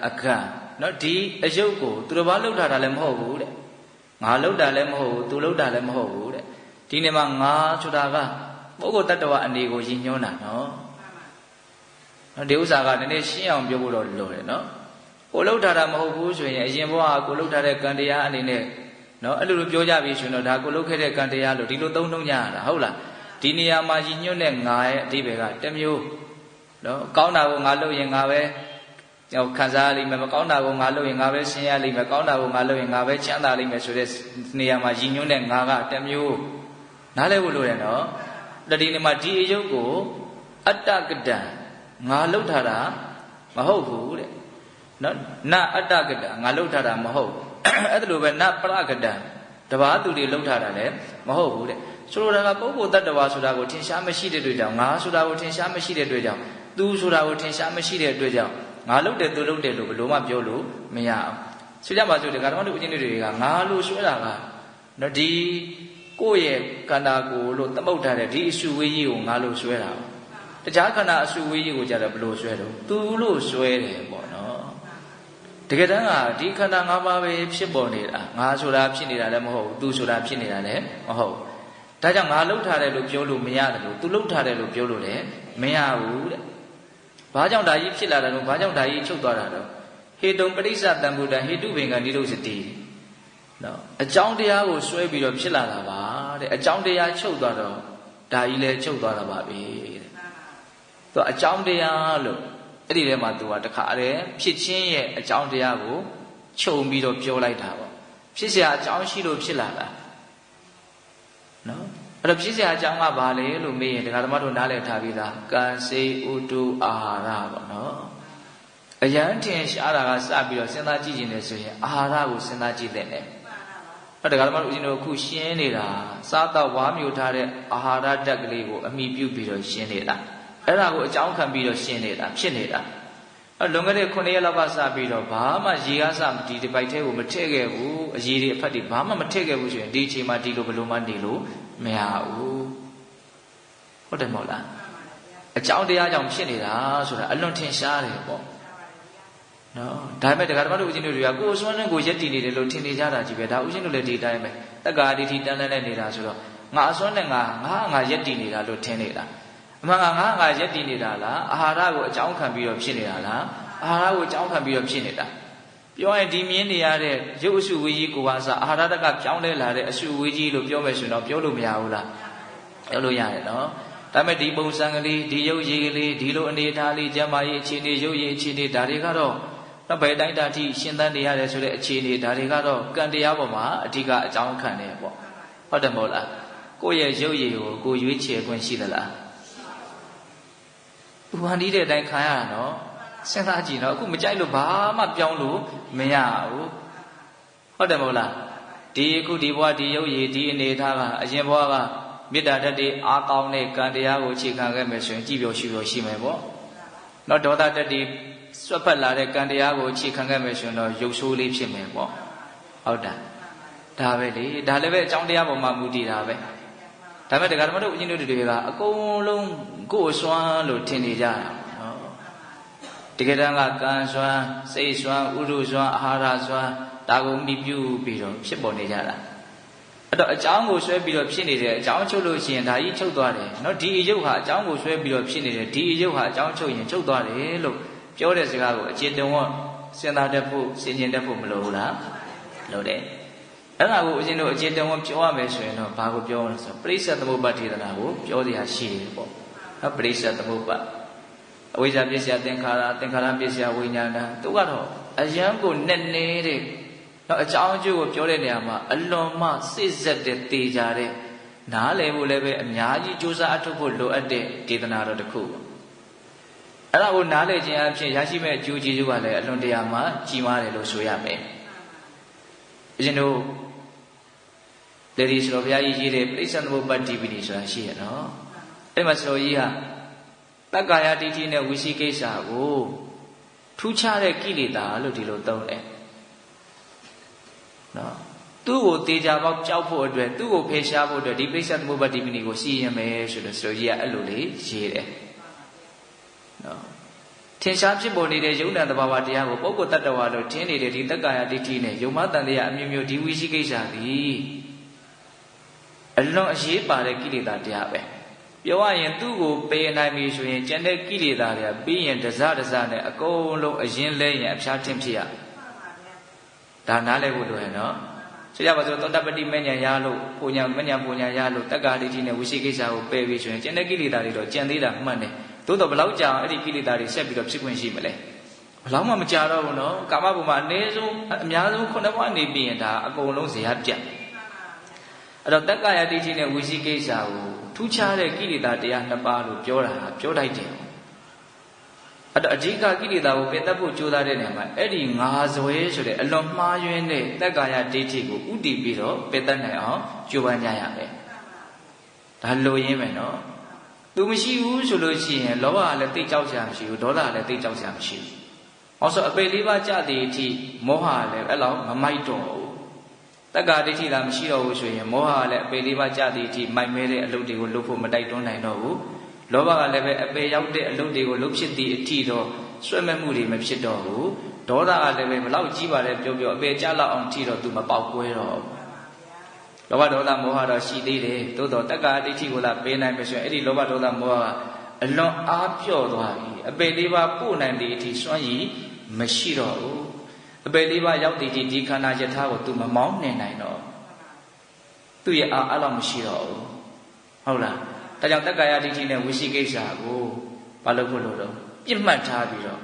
အခံနော်ဒီအယုတ်ကိုသူတို့ဘာလှုပ်ထားတာလည်းမဟုတ်ဘူးတဲ့ငါလှုပ်တာလည်းမဟုတ်ဘူးသူလှုပ်တာလည်းမဟုတ်ဘူးတဲ့ဒီနေ့မှာငါဆိုတာကပုဂ္ဂိုလ်တ attva အနေကိုရည်ညွှန်းတာနော်ဒီဥစ္စာကနည်းနည်းရှင်းအောင်ပြောဖို့တော့လိုတယ်နော်ကိုလှုပ်ထားတာမဟုတ်ဘူးဆိုရင်အရင်ဘဝကကိုလှုပ်ထားတဲ့ကံတရားအနေနဲ့နော်အဲ့လိုပြောကြပြီဆိုတော့ဒါကိုလှုပ်ခဲ့တဲ့ကံတရားလို့ဒီလိုသုံးနှုန်းကြရတာဟုတ်လားဒီနေရာမှာရည်ညွှန်းတဲ့ငါရဲ့အဓိပ္ပာယ်ကတစ်မျိုးနော်ကောင်းတာကိုငါလှုပ်ရင်ငါပဲခံစားရလိမ့်မယ်မကောင်းတာကိုငါလှုပ်ရင်ငါပဲဆင်းရဲလိမ့်မယ်ကောင်းတာကိုငါလှုပ်ရင်ငါပဲချမ်းသာလိမ့်မယ်ဆိုတဲ့နေရာမှာရည်ညွှန်းတဲ့ငါကတစ်မျိုးနားလည်ဖို့လိုတယ်နော်ဒီနေ့မှာဒီအယုတ်ကိုအတ္တကတံငါလှုပ်ထားတာမဟုတ်ဘူးတဲ့နော်နအတ္တကတံငါလှုပ်ထားတာမဟုတ်အဲ့ဒါလိုပဲနပရကတံတဘာသူတွေလှုပ်ထားတာလည်းမဟုတ်ဘူးတဲ့ဆိုလိုတာကပုဂ္ဂိုလ်တ attva ဆိုတာကိုထင်ရှားမရှိတဲ့အတွက်ကြောင့်ငါဆိုတာကိုထင်ရှားမရှိတဲ့အတွက်ကြောင့်သူဆိုတာကိုထင်ရှားမရှိတဲ့အတွက်ကြောင့်ငါလှုပ်တယ်သူလှုပ်တယ်လို့ဘယ်လိုမှပြောလို့မရအောင်ဆိုကြပါစို့ဒီကဓမ္မတို့ဦးချင်းတွေကငါလို့ဆွဲတာကနော်ဒီကိုယ့်ရဲ့ခန္ဓာကိုယ်လို့သမုတ်ထားတဲ့ဒီအစုဝေးကြီးကိုငါလို့ဆွဲတာတခြားခန္ဓာအစုဝေးကြီးကိုကြတော့ဘယ်လိုဆွဲတော့သူလို့ဆွဲတယ်ပေါ့နော် တကယ်တမ်းကဒီခန္ဓာ၅ပါးပဲဖြစ်ပေါ်နေတာငါဆိုတာဖြစ်နေတာလည်းမဟုတ်ဘူးသူဆိုတာဖြစ်နေတာလည်းမဟုတ်ဘူးဒါကြောင့်ငါလှုပ်ထားတယ်လို့ပြောလို့မရတယ်လို့သူလှုပ်ထားတယ်လို့ပြောလို့လည်းမရဘူးတဲ့ဘာကြောင့်ဒါကြီးဖြစ်လာတယ်လို့ဘာကြောင့်ဒါကြီးချုပ်သွားတာတော့ဟေတုံပရိစ္ဆတံဗုဒ္ဓဟေတုဘင်္ဂနိရုစတိနော်အကြောင်းတရားကိုဆွဲပြီးတော့ဖြစ်လာတာပါတဲ့အကြောင်းတရားချုပ်သွားတော့ဒါကြီးလည်းချုပ်သွားတာပါပဲတဲ့သူအကြောင်းတရားလို့အဲ့ဒီထဲမှာသူကတခါတည်းဖြစ်ချင်းရဲ့အကြောင်းတရားကိုခြုံပြီးတော့ပြောလိုက်တာပေါ့ဖြစ်เสียအကြောင်းရှိလို့ဖြစ်လာတာနော်အဲ့တော့ဖြစ်เสียအကြောင်းကဘာလဲလို့မေးရင်ဒကာဓမ္မတို့နားလည်ထားပြီးသားကံစေဥတုအာဟာရပေါ့နော်အရန်ထင်ရှားတာကစပြီးတော့စဉ်းစားကြည့်ခြင်းနဲ့ဆိုရင်အာဟာရကိုစဉ်းစားကြည့်တဲ့နဲ့အဲ့ဒကာဓမ္မတို့ဦးဇင်းတို့အခုရှင်းနေတာစားတော့ဝါမျိုးထားတဲ့အာဟာရဓာတ်ကလေးကိုအမိပြုပြီးတော့ရှင်းနေတာအဲ့ဒါကိုအကြောင်းခံပြီးတော့ရှင်းနေတာဖြစ်နေတာအဲ့လွန်ခဲ့တဲ့9ရက်လောက်ကစပြီးတော့ဘာမှရေကားစဒီပိုက်ထဲကိုမထည့်ခဲ့ဘူးအရေတွေအဖက်တွေဘာမှမထည့်ခဲ့ဘူးဆိုရင်ဒီအချိန်မှာဒီလိုဘယ်လိုမှနေလို့မရဘူးဟုတ်တယ်မဟုတ်လားအကြောင်းတရားကြောင့်ဖြစ်နေတာဆိုတာအလွန်ထင်ရှားတယ်ပေါ့နော်ဒါပေမဲ့ဒကာဓမ္မတို့ဦးဇင်းတို့တွေကကိုယ်စွမ်းနဲ့ကိုယ်ရက်တည်နေတယ်လို့ထင်နေကြတာကြီးပဲဒါဦးဇင်းတို့လည်းဒီတိုင်းပဲတက္ကာဒိဋ္ဌိတန်းနဲ့နေတာဆိုတော့ငါအစွမ်းနဲ့ငါရက်တည်နေတာလို့ထင်နေတာအမှန်ကငါရက်တည်နေတာလားအာဟာရကိုအကြောင်းခံပြီးတော့ဖြစ်နေတာလားအာဟာရကိုအကြောင်းခံပြီးတော့ဖြစ်နေတာပြောရင်ဒီမြင်နေရတဲ့ရုပ်အစုဝေးကြီးကိုပါစားအာဟာရတကပြောင်းလဲလာတဲ့အစုဝေးကြီးလို့ပြောမယ်ဆိုတော့ပြောလို့မရဘူးလားပြောလို့ရတယ်နော်ဒါပေမဲ့ဒီပုံစံကလေးဒီရုပ်ရည်ကလေးဒီလိုအနေအထားလေးကျမ်းမာရေးအခြေအနေရုပ်ရည်အခြေအနေဒါတွေကတော့တော့ဘယ်တိုင်းတာထိရှင်းသန်းနေရတယ်ဆိုတဲ့အခြေအနေဒါတွေကတော့ကံတရားပေါ်မှာအဓိကအကြောင်းခံတယ်ပေါ့ဟုတ်တယ်မဟုတ်လားကိုယ့်ရဲ့ရုပ်ရည်ကိုကိုရွေးချယ်ခွင့်ရှိသလားသူဟန်ဒီတဲ့အတိုင်းခံရတာနော်စဉ်းစားကြည့်နော်အခုမကြိုက်လို့ဘာမှပြောင်းလို့မရဘူးဟုတ်တယ်မဟုတ်လားဒီအခုဒီဘဝဒီရုပ်ရည်ဒီအနေထားကအရင်ဘဝကမေတ္တာဓာတ်တွေအားကောင်းတဲ့ကံတရားကိုအခြေခံခဲ့မယ်ဆိုရင်ကြည်ပြောရှိပြောရှိမယ်ပေါ့နော်ဒေါသဓာတ်တွေစွတ်ဖက်လာတဲ့ကံတရားကိုအခြေခံခဲ့မယ်ဆိုရင်တော့ရုပ်ဆိုးလေးဖြစ်မယ်ပေါ့ဟုတ်တာဒါပဲလေဒါလည်းပဲအကြောင်းတရားပေါ်မှာမူတည်တာပဲဒါပေမဲ့ဒကာဓမ္မတို့ဦးဇင်းတို့တွေကအကုန်လုံးကိုယ်စွမ်းလို့ထင်နေကြတာနော်တကယ်တမ်းကကံစွမ်းစိတ်စွမ်းဥဒုစွမ်းအာဟာရစွမ်းဒါကိုမိပြုပြီးတော့ဖြစ်ပေါ်နေကြတာအဲ့တော့အကြောင်းကိုဆွဲပြီးတော့ဖြစ်နေတယ်အကြောင်းချုပ်လို့ရှိရင်ဒါကြီးချုပ်သွားတယ်နော်ဒီအယုတ်ဟာအကြောင်းကိုဆွဲပြီးတော့ဖြစ်နေတယ်ဒီအယုတ်ဟာအကြောင်းချုပ်ရင်ချုပ်သွားတယ်လို့ပြောတဲ့စကားကိုအခြေတဝတ်စဉ်းစားတတ်ဖို့စဉ်းကျင်တတ်ဖို့မလိုဘူးလားလိုတယ်အဲ့ဒါကိုဦးဇင်းတို့အခြေတဝတ်ပြောရမယ်ဆိုရင်တော့ဘာကိုပြောလဲဆိုပရိစ္ဆေသမုပ္ပါဒေသနာကိုပြောစရာရှိတယ်ပေါ့နော်ပရိစ္ဆေသမုပ္ပါအဝိဇ္ဇာပစ္စယသင်္ခါရသင်္ခါရပစ္စယဝိညာဏသူကတော့အယံကိုနဲ့နေတဲ့နော်အကြောင်းအကျိုးကိုပြောတဲ့နေရာမှာအလွန်မှစိတ်ဆက်တဲ့တေချာတဲ့နားလည်ဖို့လည်းပဲအများကြီးကြိုးစားအထောက်ဖို့လိုအပ်တဲ့ဒေသနာတော်တစ်ခုအဲ့ဒါကိုနားလည်ခြင်းအဖြစ်ရရှိမဲ့အကျိုးကျေးဇူးကလည်းအလွန်တရာမှကြီးမားတယ်လို့ဆိုရမယ်။ဦးဇင်းတို့လေဒီဆိုတော်ဘုရားကြီးရေးတဲ့ပရိစ္ဆေသမုပ္ပါဒ်ဒီပတိဆိုတာရှိရနော်။အဲ့မှာဆိုတော်ကြီးဟာတက္ကာယဒိဋ္ဌိနဲ့ဝိသိကိစ္စကိုထူးခြားတဲ့ကိလေသာလို့ဒီလိုသုံးတယ်။နော်။သူ့ကိုတေချာပေါက်ကြောက်ဖို့အတွက်သူ့ကိုဖေရှားဖို့အတွက်ဒီပရိစ္ဆေသမုပ္ပါဒ်ဒီပတိကိုစီရင်မယ်ဆိုတော့ဆိုတော်ကြီးကအဲ့လိုလေးရေးတယ်။နော်ထင်ရှားဖြစ်ပေါ်နေတဲ့ယုံနာတဘာဝတရားကိုပုဂ္ဂိုလ်တ attva လို့ထင်နေတဲ့ဒီတက္ကာယဒိဋ္ဌိနဲ့ယုံမတန်တရားအမျိုးမျိုးဒီဝိသိကိစ္စသည်အလွန်အရေးပါတဲ့ကိလေသာတရားပဲပြောရရင်သူ့ကိုပယ်နိုင်ပြီဆိုရင်ကျန်တဲ့ကိလေသာတွေကပြီးရင်တစနဲ့အကုန်လုံးအရင်လဲရင်အဖျားထင်ဖြစ်ရဒါနားလည်ဖို့လိုရနော်ဆိုကြပါစို့သောတပတိမဉ္ဇဉ်ရလို့ပုံညာမဉ္ဇဉ်ပုံညာရလို့တက္ကာဒိဋ္ဌိနဲ့ဝိသိကိစ္စကိုပယ်ပြီဆိုရင်ကျန်တဲ့ကိလေသာတွေတော့ကျန်သေးတာမှန်တယ်သို့တော့ဘယ်လောက်ကြာအဲ့ဒီကိလေသာတွေဆက်ပြီးတော့ဖြစ်ခွင့်ရှိမလဲဘယ်လောက်မှမကြာတော့ဘူးနော်ကာမဘုံမှာအနည်းဆုံးအများဆုံး9ဘဝနေပြီးရင်ဒါအကုန်လုံးဇေယျပြတ်အဲ့တော့တက္ကာယဒိဋ္ဌိနဲ့ဝိသိကိစ္စကိုထူးခြားတဲ့ကိလေသာတရား2ပါးလို့ပြောတာပြောလိုက်တယ်အဲ့တော့အဓိကကိလေသာကိုပယ်တတ်ဖို့ကြိုးစားတဲ့နေရာမှာအဲ့ဒီငါဇွဲဆိုတဲ့အလွန်မှားယွင်းတဲ့တက္ကာယဒိဋ္ဌိကိုဥတည်ပြီးတော့ပယ်တတ်နိုင်အောင်ကြိုးပမ်းကြရမယ်ဒါလိုရင်းမယ်နော်သူမရှိဘူးဆိုလို့ရှိရင်လောဘကလည်းတိတ်ကြောက်စရာမရှိဘူးဒေါသကလည်းတိတ်ကြောက်စရာမရှိဘူး။အော်ဆိုအပေလေးပါးကြတဲ့အထိမောဟကလည်းအဲ့လောက်မမိုက်တော့ဘူး။တက္ကာဒိဋ္ဌိသာမရှိတော့ဘူးဆိုရင်မောဟကလည်းအပေလေးပါးကြတဲ့အထိမိုက်မဲတဲ့အလုပ်တွေကိုလုပ်ဖို့မတိုက်တွန်းနိုင်တော့ဘူး။လောဘကလည်းပဲအပေရောက်တဲ့အလုပ်တွေကိုလုပ်ဖြစ်သည့်အထိတော့ ဆွဲမဲ့မှုတွေမဖြစ်တော့ဘူးဒေါသကလည်းပဲဘလောက်ကြီးပါလဲပြောပြောအပေကြလောက်အောင်ထိတော့သူမပေါက်ကွဲတော့လောဘဒေါသမောဟတော့ရှိသေးတယ်သို့တော့တက္ကဒိဋ္ဌိကိုလာပေးနိုင်မယ်ဆိုရင်အဲ့ဒီလောဘဒေါသမောဟကအလွန်အားပြော့သွားပြီအပေလေးပါးပို့နိုင်တဲ့အထိစွန့်ရည်မရှိတော့ဘူးအပေလေးပါးရောက်တဲ့ဒီခန္ဓာယထာကိုသူမမောင်းနှင်နိုင်တော့သူ့ရဲ့အားအဲ့လောက်မရှိတော့ဘူးဟုတ်လားဒါကြောင့်တက္ကရာဒိဋ္ဌိနဲ့ဝိသိကိစ္စကိုဘာလို့ဖို့လို့တော့ပြစ်မှတ်ထားပြီးတော့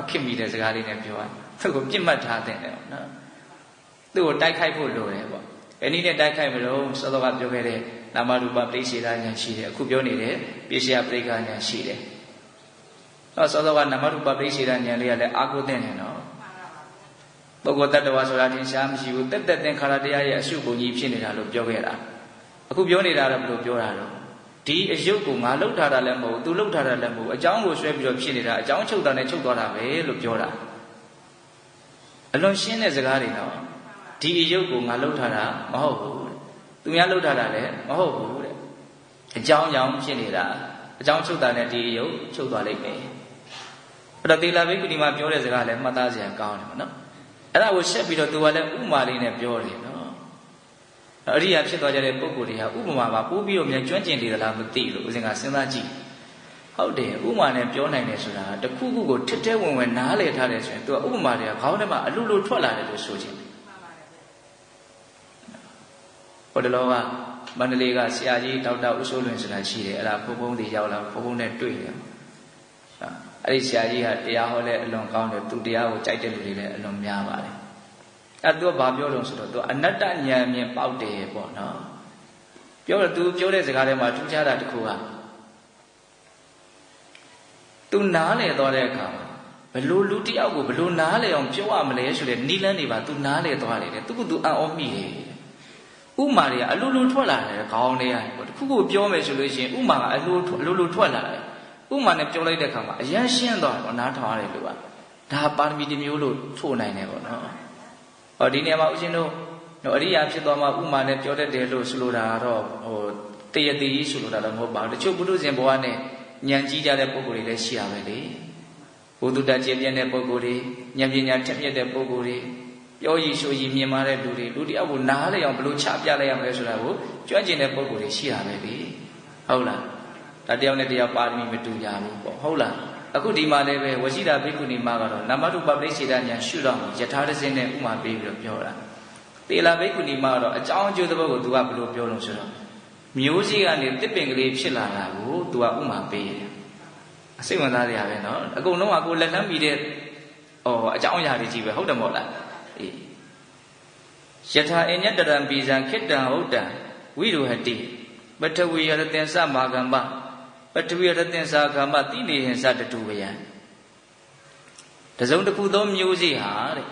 ခင်မိတဲ့စကားလေးနဲ့ပြောရသူ့ကိုပြစ်မှတ်ထားတဲ့တယ်နော်သူ့ကိုတိုက်ခိုက်ဖို့လိုတယ်ပေါ့ဘယ်နည်းနဲ့တိုက်ခိုက်မလို့စောစောကပြောခဲ့တဲ့နာမရူပပရိစ္ဆေဒဉာဏ်ရှိတယ်အခုပြောနေတဲ့ပိစ္ဆေယပရိက္ခဉာဏ်ရှိတယ်တော့စောစောကနာမရူပပရိစ္ဆေဒဉာဏ်လေးကလည်းအာကိုတဲ့နေနော်ပုဂ္ဂိုလ်တ attva ဆိုတာထင်ရှားမရှိဘူးတက်တက်သင်္ခါရတရားရဲ့အရှုပုံကြီးဖြစ်နေတာလို့ပြောခဲ့တာအခုပြောနေတာတော့ဘယ်လိုပြောတာတော့ဒီအယုတ်ကိုငါလှုပ်ထားတာလည်းမဟုတ်ဘူးသူလှုပ်ထားတာလည်းမဟုတ်ဘူးအကြောင်းကိုဆွဲပြီးတော့ဖြစ်နေတာအကြောင်းချုပ်တာနဲ့ချုပ်သွားတာပဲလို့ပြောတာအလွန်ရှင်းတဲ့စကားတွေနော်ဒီအယုတ်ကိုငါလှုပ်ထားတာမဟုတ်ဘူးသူများလှုပ်ထားတာလည်းမဟုတ်ဘူးတဲ့အကြောင်းကြောင့်ဖြစ်နေတာအကြောင်းချုပ်တာနဲ့ဒီအယုတ်ချုပ်သွားလိမ့်မယ်အဲ့တော့သီလဘိက္ခုနီမှာပြောတဲ့စကားလည်းမှတ်သားစရာကောင်းတယ်နော်အဲ့ဒါကိုဆက်ပြီးတော့သူကလည်းဥမာလေးနဲ့ပြောတယ်နော်အရိယာဖြစ်သွားကြတဲ့ပုဂ္ဂိုလ်တွေဟာဥပမာပါပိုးပြီးတော့မြန်ကျွမ်းကျင်နေသလားမသိလို့ဦးဇင်ကစဉ်းစားကြည့်ဟုတ်တယ်ဥပမာနဲ့ပြောနိုင်တယ်ဆိုတာတခုခုကိုထစ်ထဲဝင်ဝင်နားလည်ထားတယ်ဆိုရင်သူကဥပမာတွေကခေါင်းထဲမှာအလိုလိုထွက်လာတယ်လို့ဆိုချင်တယ်ဟိုတလောကမန္တလေးကဆရာကြီးဒေါက်တာဦးစိုးလွင်ဆိုတာရှိတယ်အဲ့ဒါဘုံဘုံတွေရောက်လာဘုံဘုံနဲ့တွေ့တယ်အဲ့ဒီဆရာကြီးကတရားဟောလဲအလွန်ကောင်းတယ်သူတရားကိုကြိုက်တဲ့လူတွေလည်းအလွန်များပါတယ်အဲ့သူကဘာပြောလို့ဆိုတော့သူအနတ္တဉာဏ်မြင်ပေါက်တယ်ပေါ့နော်ပြောတော့သူပြောတဲ့စကားထဲမှာထူးခြားတာတစ်ခုကသူနားလေသွားတဲ့အခါဘလို့လူတယောက်ကိုဘလို့နားလေအောင်ပြောရမလဲဆိုတဲ့နိလန်းတွေပါသူနားလေသွားတယ်သူကသူအံ့ဩမိတယ်ဥမာတွေကအလိုလိုထွက်လာတယ်ခေါင်းထဲကနေပေါ့တခုခုပြောမယ်ဆိုလို့ရှိရင်ဥမာကအလိုလိုထွက်လာတယ်ဥမာနဲ့ပြောလိုက်တဲ့အခါမှာအရန်ရှင်းသွားတယ်နားထောင်ရတယ်လို့ကဒါပါရမီတစ်မျိုးလို့ထို့နိုင်တယ်ပေါ့နော်ဟောဒီနေရာမှာဦးဇင်းတို့အရိယာဖြစ်သွားမှဥမာနဲ့ပြောတတ်တယ်လို့ဆိုလိုတာကတော့တရတိဆိုလိုတာတော့မဟုတ်ပါဘူးတချို့ပုထုဇဉ်ဘဝနဲ့ဉာဏ်ကြီးကြတဲ့ပုဂ္ဂိုလ်တွေလည်းရှိရပဲလေဘုဒ္ဓတကျင့်ပြတဲ့ပုဂ္ဂိုလ်တွေဉာဏ်ပညာထက်မြက်တဲ့ပုဂ္ဂိုလ်တွေပြောရည်ဆိုရည်မြင်မာတဲ့လူတွေလူတယောက်ကိုနားလည်အောင်ဘယ်လိုချပြလိုက်ရမလဲဆိုတာကိုကြွကျင်တဲ့ပုဂ္ဂိုလ်တွေရှိရပဲလေဟုတ်လားဒါတယောက်နဲ့တယောက်ပါရမီမတူကြဘူးပေါ့ဟုတ်လားအခုဒီမှာလည်းပဲဝရှိတာဘိက္ခုနီမကတော့နာမရူပပရိစ္ဆေဒဉာဏ်ရှုတော့ယထာတစင်းနဲ့ဥမာပေးပြီးတော့ပြောတာတေလာဘိက္ခုနီမကတော့အကြောင်းအကျိုးသဘောကိုသူကဘယ်လိုပြောလို့ဆိုတော့မျိုးစေ့ကနေတစ်ပင်ကလေးဖြစ်လာတာကိုသူကဥမာပေးတယ်အစိတ်ဝင်စားကြရပဲနော်အကုန်လုံးကကိုလက်လှမ်းမိတဲ့အကြောင်းအရာတွေကြီးပဲဟုတ်တယ်မို့လားအေးယထာအညတရံပိဇံခိတံဟုတ်တံဝိရုဟတိပထဝီယရတင်္စမာကမ္မပထဝီရတင်္စာကမ္မတိနေဟင်္စတတုဝယံတစုံတစ်ခုသောမျိုးစေ့ဟာတဲ့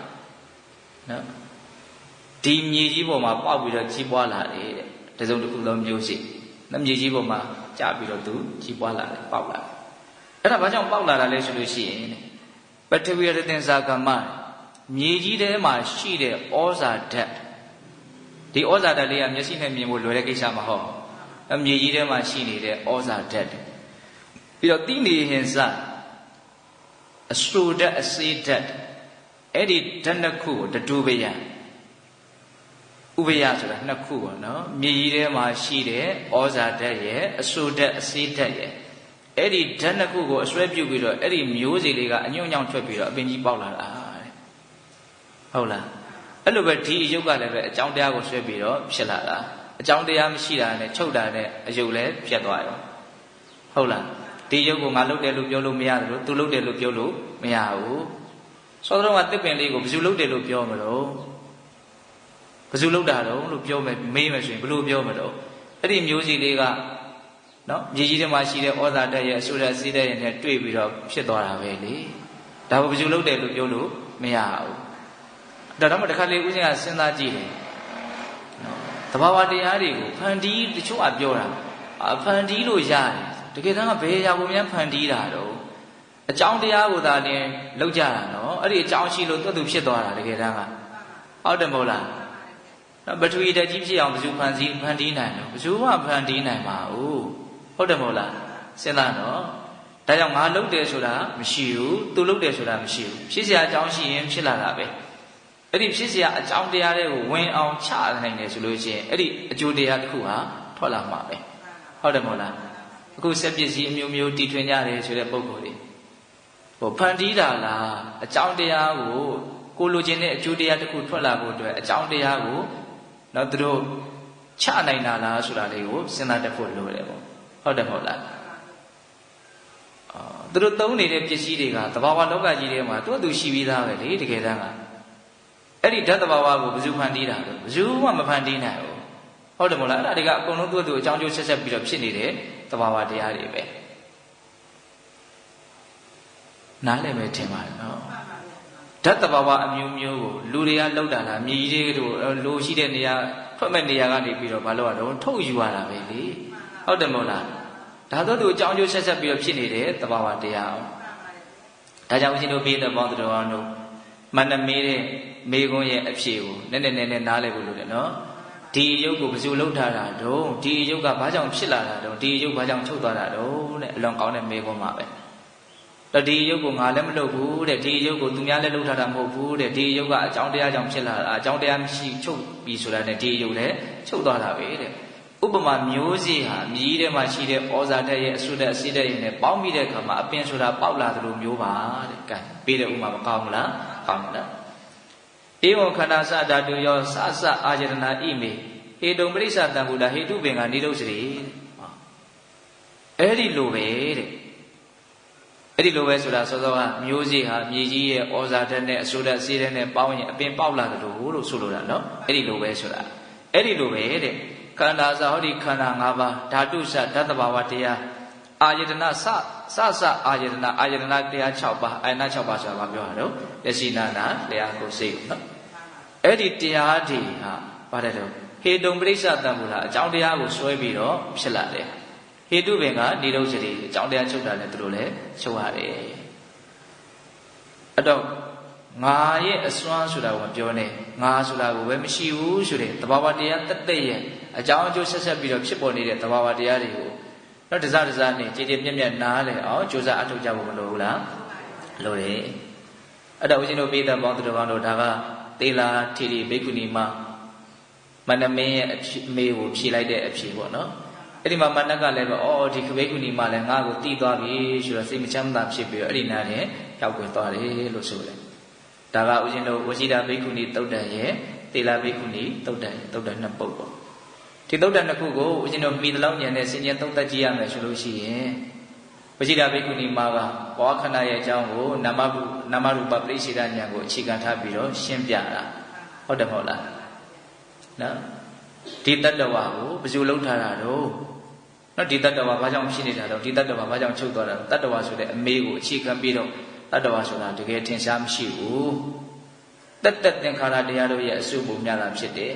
နော်ဒီမြေကြီးပေါ်မှာပေါက်ပြီးတော့ကြီးပွားလာတယ်တဲ့တစုံတစ်ခုသောမျိုးစေ့မြေကြီးပေါ်မှာကျပြီးတော့သူကြီးပွားလာတယ်ပေါက်လာတယ်အဲ့ဒါဘာကြောင့်ပေါက်လာတာလဲဆိုလို့ရှိရင်ပထဝီရတင်္စာကမ္မမြေကြီးထဲမှာရှိတဲ့ဩဇာဓာတ်ဒီဩဇာဓာတ်လေးကမျက်စိနဲ့မြင်ဖို့လွယ်တဲ့ကိစ္စမဟုတ်မြေကြီးထဲမှာရှိနေတဲ့ဩဇာဓာတ်ပြီးတော့တိနေဟင်္စအဆူဓာတ်အစေဓာတ်အဲ့ဒီဓာတ်နှစ်ခုကိုတတူပယံဥပယဆိုတာနှစ်ခုပေါ့နော်မြေကြီးထဲမှာရှိတဲ့ဩဇာဓာတ်ရဲ့အဆူဓာတ်အစေဓာတ်ရဲ့အဲ့ဒီဓာတ်နှစ်ခုကိုအစွဲပြုတ်ပြီးတော့အဲ့ဒီမျိုးစေ့လေးကအညွန့်ညောင်းထွက်ပြီးတော့အပင်ကြီးပေါက်လာတာတဲ့ဟုတ်လားအဲ့လိုပဲဒီအယုတ်ကလည်းပဲအကြောင်းတရားကိုဆွဲပြီးတော့ဖြစ်လာတာအကြောင်းတရားမရှိတာနဲ့ချုပ်တာနဲ့အယုတ်လည်းပြတ်သွားရောဟုတ်လားဒီယုတ်ကိုငါလုပ်တယ်လို့ပြောလို့မရတယ်လို့သူလုပ်တယ်လို့ပြောလို့မရဘူးစောစောကတစ်ပင်လေးကိုဘယ်သူလုပ်တယ်လို့ပြောမလို့ဘယ်သူလုပ်တာတော့လို့ပြောမယ်မေးမယ်ဆိုရင်ဘယ်လိုပြောမလို့အဲ့ဒီမျိုးစီလေးကနော်မြေကြီးထဲမှာရှိတဲ့ဩဇာဓာတ်ရဲ့အဆူဓာတ်စီးတဲ့ရဲ့နဲ့တွေ့ပြီးတော့ဖြစ်သွားတာပဲလေဒါကိုဘယ်သူလုပ်တယ်လို့ပြောလို့မရဘူးဒါတော့မှတစ်ခါလေဦးဇင်းကစဉ်းစားကြည့်တယ်နော်သဘာဝတရားတွေကိုဖန်တီးတချို့ကပြောတာဖန်တီးလို့ရတယ်တကယ်တမ်းကဘယ်ရာကိုများဖန်တီးတာတော့အကြောင်းတရားကိုသာလင်းလောက်ကြတာနော်အဲ့ဒီအကြောင်းရှိလို့သူ့ဖြစ်သွားတာတကယ်တမ်းကဟုတ်တယ်မဟုတ်လားနော်ပထဝီဓာတ်ကြီးဖြစ်အောင်ဘယ်သူဖန်တီးနိုင်တော့ဘယ်သူမှဖန်တီးနိုင်ပါဘူးဟုတ်တယ်မဟုတ်လားစဉ်းစားနော်ဒါ ဒါကြောင့်ငါလုပ်တယ်ဆိုတာမရှိဘူးသူလုပ်တယ်ဆိုတာမရှိဘူးဖြစ်เสียအကြောင်းရှိရင်ဖြစ်လာတာပဲအဲ့ဒီဖြစ်เสียအကြောင်းတရားတွေကိုဝင်အောင်ချနိုင်တယ်ဆိုလို့ရှိရင်အဲ့ဒီအကျိုးတရားတစ်ခုဟာထွက်လာမှာပဲဟုတ်တယ်မဟုတ်လားအခုစက်ပစ္စည်းအမျိုးမျိုးတည်ထွင်ကြတယ်ဆိုတဲ့ပုံကိုယ်တွေဖန်တီးတာလားအကြောင်းတရားကိုလိုချင်တဲ့အကျိုးတရားတစ်ခုထွက်လာဖို့အတွက်အကြောင်းတရားကိုတော့သူတို့ချနိုင်တာလားဆိုတာလေးကိုစဉ်းစားတတ်ဖို့လိုတယ်ပေါ့ဟုတ်တယ်မဟုတ်လားသူတို့သုံးနေတဲ့ပစ္စည်းတွေကသဘာဝလောကကြီးထဲမှာသူ့အတူရှိပြီးသားပဲလေတကယ်တမ်းကအဲ့ဒီဓာတ်သဘာဝကိုဘယ်သူဖန်တီးတာလဲဘယ်သူမှမဖန်တီးနိုင်ဘူးဟုတ်တယ်မဟုတ်လားအဲ့ဒါတွေကအကုန်လုံးသူ့အတူအကြောင်းကျိုးဆက်ဆက်ပြီးတော့ဖြစ်နေတဲ့သဘာဝတရားတွေပဲနားလည်မယ်ထင်ပါတယ်နော်ဓာတ်သဘာဝအမျိုးမျိုးကိုလူတွေကလောက်တာလားမြေကြီးတွေတို့လိုရှိတဲ့နေရာထွက်မဲ့နေရာကနေပြီးတော့မလုပ်ရတော့ထုတ်ယူရတာပဲလေဟုတ်တယ်မဟုတ်လားဒါတော့သူအကြောင်းကျိုးဆက်ဆက်ပြီးတော့ဖြစ်နေတဲ့သဘာဝတရားဒါကြောင့်ဦးဇင်းတို့ပြည်တော်ပေါင်းတော်အောင်တို့မန္တမေးတဲ့မေခွန်းရဲ့အဖြေကိုနည်းနည်းနားလည်ဖို့လိုတယ်နော်ဒီအယုတ်ကိုဘယ်သူလှုပ်ထားတာတုံးဒီအယုတ်ကဘာကြောင့်ဖြစ်လာတာတုံးဒီအယုတ်ဘာကြောင့်ချုပ်သွားတာတုံးတဲ့အလွန်ကောင်းတဲ့မေခွန်းပါပဲတော့ဒီအယုတ်ကိုငါလည်းမလုပ်ဘူးတဲ့ဒီအယုတ်ကိုသူများလည်းလှုပ်ထားတာမဟုတ်ဘူးတဲ့ဒီအယုတ်ကအကြောင်းတရားကြောင့်ဖြစ်လာတာအကြောင်းတရားမရှိချုပ်ပြီးဆိုတာနဲ့ဒီအယုတ်လည်းချုပ်သွားတာပဲတဲ့ဥပမာမျိုးစေ့ဟာမြည်ထဲမှာရှိတဲ့ဩဇာတက်ရဲ့အဆုတက်အစိတက်ရဲ့နဲ့ပေါင်းပြီးတဲ့အခါမှာအပင်ဆိုတာပေါက်လာသလိုမျိုးပါတဲ့ကဲပြီးတဲ့ဥပမာမကောင်းဘူးလားကောင်းတယ်ဧဝံခန္ဓာစဓာတုယောစစအာယတနာဣမေဟေတုံပရိစ္ဆတံဗုဒ္ဓဟေတုပင်ကနိရုစရိအဲ့ဒီလိုပဲတဲ့အဲ့ဒီလိုပဲဆိုတာစောစောကမျိုးစေ့ဟာမြေကြီးရဲ့ဩဇာတက်နဲ့အဆုတက်စေးတဲ့နဲ့ပေါင်းရင်အပင်ပေါက်လာသလိုလို့ဆိုလိုတာနော်အဲ့ဒီလိုပဲဆိုတာအဲ့ဒီလိုပဲတဲ့ခန္ဓာစဟောဒီခန္ဓာ၅ပါးဓာတုစဓာတ်တဘာဝတရားအာယတနာစအာယတနာတရား6ပါးအာယတနာ6ပါးဆိုတာဘာပြောတာတော့လက်ရှိနာနာတရားကိုစိတ်နော်အဲ့ဒီတရားတွေဟာပါတယ်တော့ဟေတုံပရိစ္ဆတံဘူလားအကြောင်းတရားကိုစွဲပြီးတော့ဖြစ်လာတယ်ဟေတုပင်ကနိရောဓတိအကြောင်းတရားချုပ်တာနဲ့သူတို့လည်းချုပ်ရတယ်အဲ့တော့ငါရဲ့အစွမ်းဆိုတာကိုမပြောနဲ့ငါဆိုတာကိုပဲမရှိဘူးဆိုတဲ့သဘာဝတရားတက်တက်ရဲ့အကြောင်းအကျိုးဆက်ဆက်ပြီးတော့ဖြစ်ပေါ်နေတဲ့သဘာဝတရားတွေကိုတော့တစားနဲ့ကြည်ကြည်ပြည့်ပြည့်နားလဲအောင်ကြိုးစားအထောက်ကြဖို့မလိုဘူးလားလိုတယ်အဲ့တော့ဦးဇင်းတို့ပြည်သက်ပေါင်းသူတော်ကောင်းတို့ဒါကသေလာထီဘိက္ခုနီမမန္တမင်းရဲ့အမေကိုဖြေလိုက်တဲ့အဖြေပေါ့နော်အဲ့ဒီမှာမန္တကလည်းပဲအော်ဒီဘိက္ခုနီမလည်းငါ့ကိုတီးသွားပြီဆိုတော့စိတ်မချမ်းသာဖြစ်ပြီးတော့အဲ့ဒီနားနဲ့ရောက်ွယ်သွားတယ်လို့ဆိုတယ်ဒါကဦးဇင်းတို့ဝစီတာဘိက္ခုနီတုတ်တန်ရဲ့သေလာဘိက္ခုနီတုတ်တန်နှစ်ပုဒ်ပေါ့ဒီတုတ်တန်နှစ်ခုကိုဦးဇင်းတို့မိသလောက်ဉာဏ်နဲ့ဆင်ခြင်သုံးသပ်ကြည့်ရမယ်ဆိုလို့ရှိရင်ဝစီတာဘိက္ခုနီမကဘောခဏရဲ့အကြောင်းကိုနာမရူပပရိစ္ဆေဒဉာဏ်ကိုအခြေခံထားပြီးတော့ရှင်းပြတာဟုတ်တယ်မဟုတ်လားနော်ဒီတတ္တဝါကိုဘယ်လိုလုပ်ထားတာတော့နော်ဒီတတ္တဝါဘာကြောင့်ဖြစ်နေတာတော့ဒီတတ္တဝါဘာကြောင့်ချုပ်သွားတာတတ္တဝါဆိုတဲ့အမေကိုအခြေခံပြီးတော့တတ္တဝါဆိုတာတကယ်ထင်ရှားမရှိဘူးတတ္တသင်္ခါရတရားတို့ရဲ့အစုပုံများတာဖြစ်တယ်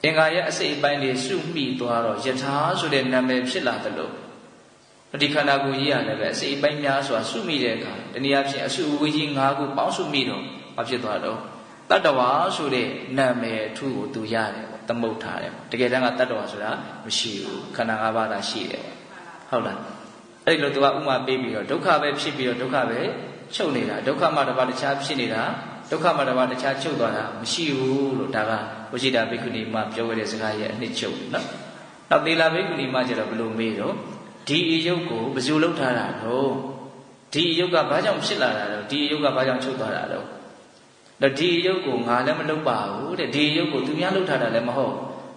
သင်္ခါရရဲ့အစိတ်အပိုင်းတွေစုမိသွားတော့ယထာဆိုတဲ့နာမည်ဖြစ်လာသလိုဒီခန္ဓာကိုယ်ကြီးရတယ်ပဲအစိတ်အပိုင်းများစွာစုမိတဲ့အခါတနည်းအားဖြင့်အစုအဝေးကြီး၅ခုပေါင်းစုမိတော့ဘာဖြစ်သွားတော့တတ္တဝါဆိုတဲ့နာမည်အထူးကိုသူရတယ်ပေါ့သမုတ်ထားတယ်တကယ်တမ်းကတတ္တဝါဆိုတာမရှိဘူးခန္ဓာ၅ပါးသာရှိတယ်ဟုတ်လားအဲ့ဒီလိုသူကဥမာပေးပြီးတော့ဒုက္ခပဲဖြစ်ပြီးတော့ဒုက္ခပဲချုပ်နေတာဒုက္ခမှတစ်ပါးတခြားဖြစ်နေတာဒုက္ခမှတစ်ပါးတခြားချုပ်သွားတာမရှိဘူးလို့ဒါကဝိဇိတာဘိက္ခုနီမပြောခဲ့တဲ့စကားရဲ့အနှစ်ချုပ်နော်နောက်သီလဘိက္ခုနီမကျတော့ဘယ်လိုမေးတော့ဒီအယုတ်ကိုဘယ်လိုလုပ်ထားတာတော့ဒီအယုတ်ကဘာကြောင့်ဖြစ်လာတာတော့ဒီအယုတ်ကဘာကြောင့်ချုပ်သွားတာတော့ဒီအယုတ်ကိုငါလည်းမလုပ်ပါဘူးတဲ့ဒီအယုတ်ကိုသူများလုပ်ထားတာလည်းမဟုတ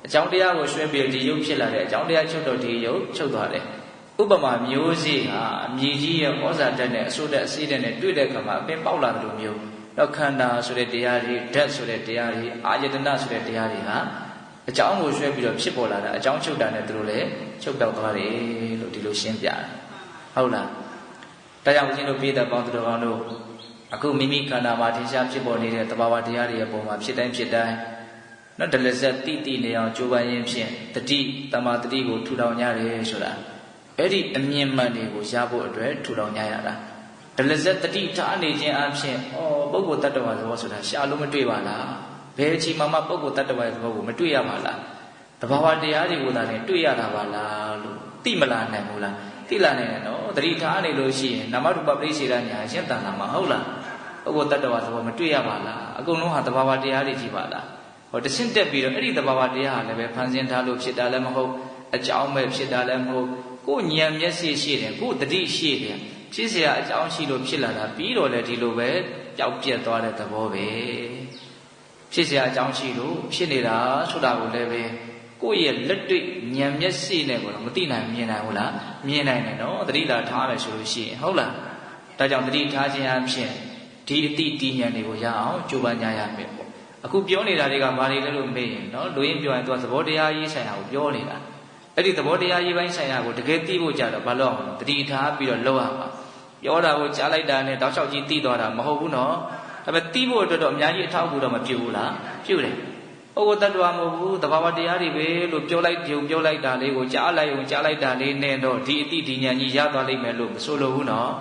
်အကြောင်းတရားကိုရွှဲပြီးဒီယုတ်ဖြစ်လာတဲ့အကြောင်းတရားချုပ်တော့ဒီယုတ်ချုပ်သွားတယ်ဥပမာမျိုးစေ့ဟာအမြည်ကြီးရဲ့ဩဇာတက်နဲ့အဆိုးတက်အစေးတက်နဲ့တွေ့တဲ့အခါမှာအပင်ပေါက်လာတယ်လို့မျိုးတော့ခန္ဓာဆိုတဲ့တရားတွေဓာတ်ဆိုတဲ့တရားတွေအာယတနာဆိုတဲ့တရားတွေဟာအကြောင်းကိုရွှဲပြီးတော့ဖြစ်ပေါ်လာတာအကြောင်းချုပ်တာနဲ့သူတို့လည်းချုပ်တော့သွားတယ်လို့ဒီလိုရှင်းပြတယ်ဟုတ်လားဒါကြောင့်ဦးဇင်းတို့ပြည်သက်ပေါင်းသူတော်ကောင်းတို့အခုမိမိခန္ဓာမှာထင်ရှားဖြစ်ပေါ်နေတဲ့သဘာဝတရားတွေရဲ့ပုံမှာဖြစ်တိုင်းနော်ဒလဇက်တိနေအောင်ကြိုးပမ်းရင်းဖြင့်တတိတမာတတိကိုထူထောင်ကြတယ်ဆိုတာအဲ့ဒီအမြင်မှန်တွေကိုရဖို့အတွက်ထူထောင်ကြရတာဒလဇက်တတိထားနေခြင်းအပြင်ပုဂ္ဂိုလ်တ attva သဘောဆိုတာရှာလို့မတွေ့ပါလားဘယ်အချိန်မှပုဂ္ဂိုလ်တ attva သဘောကိုမတွေ့ရပါလားတဘာဝတရားတွေကိုသာလည်းတွေ့ရတာပါလားလို့သိမလားနိုင်ဘူးလား တိလာနေတယ်နော်တတိထားနေလို့ရှိရင်နာမရူပပရိစ္ဆေဒညာရှင်းတန်လာမှာဟုတ်လားပုဂ္ဂိုလ်တ attva သဘောမတွေ့ရပါလားအကုန်လုံးဟာသဘာဝတရားတွေကြီးပါလားဟောတရှင်းတက်ပြီးတော့အဲ့ဒီသဘာဝတရားဟာလည်းပဲဖန်ဆင်းထားလို့ဖြစ်တာလည်းမဟုတ်အကြောင်းပဲဖြစ်တာလည်းမဟုတ်ကိုယ်ဉာဏ်မျက်စိရှိတယ်ကိုယ်တတိရှိတယ်ဖြစ်เสียအကြောင်းရှိလို့ဖြစ်လာတာပြီးတော့လည်းဒီလိုပဲပျောက်ပြက်သွားတဲ့သဘောပဲဖြစ်เสียအကြောင်းရှိလို့ဖြစ်နေတာဆိုတာကိုလည်းပဲကိုယ့်ရဲ့လက်တွေ့ဉာဏ်မျက်စိနဲ့ကိုတော့မသိနိုင်မြင်နိုင်ဘူးလားမြင်နိုင်တယ်နော်တတိလာထားမယ်ဆိုလို့ရှိရင်ဟုတ်လားဒါကြောင့်တတိထားခြင်းအဖြစ်ဒီအတိတည်ဉာဏ်တွေကိုရအောင်ကြိုးပမ်းကြရမယ်ပေါ့အခုပြောနေတာတွေကဘာတွေလဲလို့မေးရင်နော်လူရင်းပြောရင်သူကသဘောတရားရေးဆိုင်ရာကိုပြောနေတာအဲ့ဒီသဘောတရားရေးပိုင်းဆိုင်ရာကိုတကယ်သိဖို့ကြတော့ဘာလို့အောင်တတိထားပြီးတော့လောက်ရမှာပြောတာကိုကြားလိုက်တာနဲ့တောက်လျှောက်ကြီးသိသွားတာမဟုတ်ဘူးနော်ဒါပေမဲ့သိဖို့အတွက်တော့အများကြီးအထောက်အကူတော့မပြုဘူးလားပြုတယ်ပုဂ္ဂိုလ်တ attva မဟုတ်ဘူးသဘာဝတရားတွေပဲလို့ပြောလိုက်တာလေးကိုကြားလိုက်တာလေးနဲ့တော့ဒီအတိဒီဉာဏ်ကြီးရသွားလိမ့်မယ်လို့မဆိုလိုဘူးနော်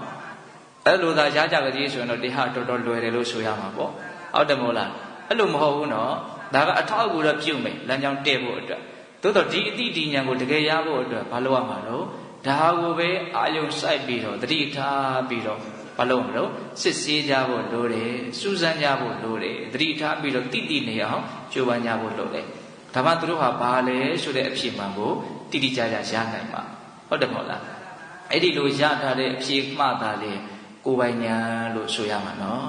အဲ့လိုသာရကြကြကြီးဆိုရင်တော့ဒီဟာတော်တော်လွယ်တယ်လို့ဆိုရမှာပေါ့ဟုတ်တယ်မို့လားအဲ့လိုမဟုတ်ဘူးနော်ဒါကအထောက်အကူတော့ပြုမယ်လမ်းကြောင်းတည့်ဖို့အတွက်သို့တော့ဒီအတိဒီဉာဏ်ကိုတကယ်ရဖို့အတွက်ဘာလို့ရမှာတော့ဒါကိုပဲအာယုံစိုက်ပြီးတော့တတိထားပြီးတော့ဘာလို့မလို့စစ်ဆေးကြဖို့လိုတယ်စူးစမ်းကြဖို့လိုတယ်တတိထားပြီးတော့တိနေအောင်ကြိုးပမ်းကြဖို့လိုတယ်ဒါမှသူတို့ဟာဘာလဲဆိုတဲ့အဖြစ်မှန်ကိုတိကျရနိုင်မှာဟုတ်တယ်မဟုတ်လားအဲ့ဒီလိုရထားတဲ့အဖြစ်မှသာလေကိုယ်ပိုင်ညာလို့ဆိုရမှာနော်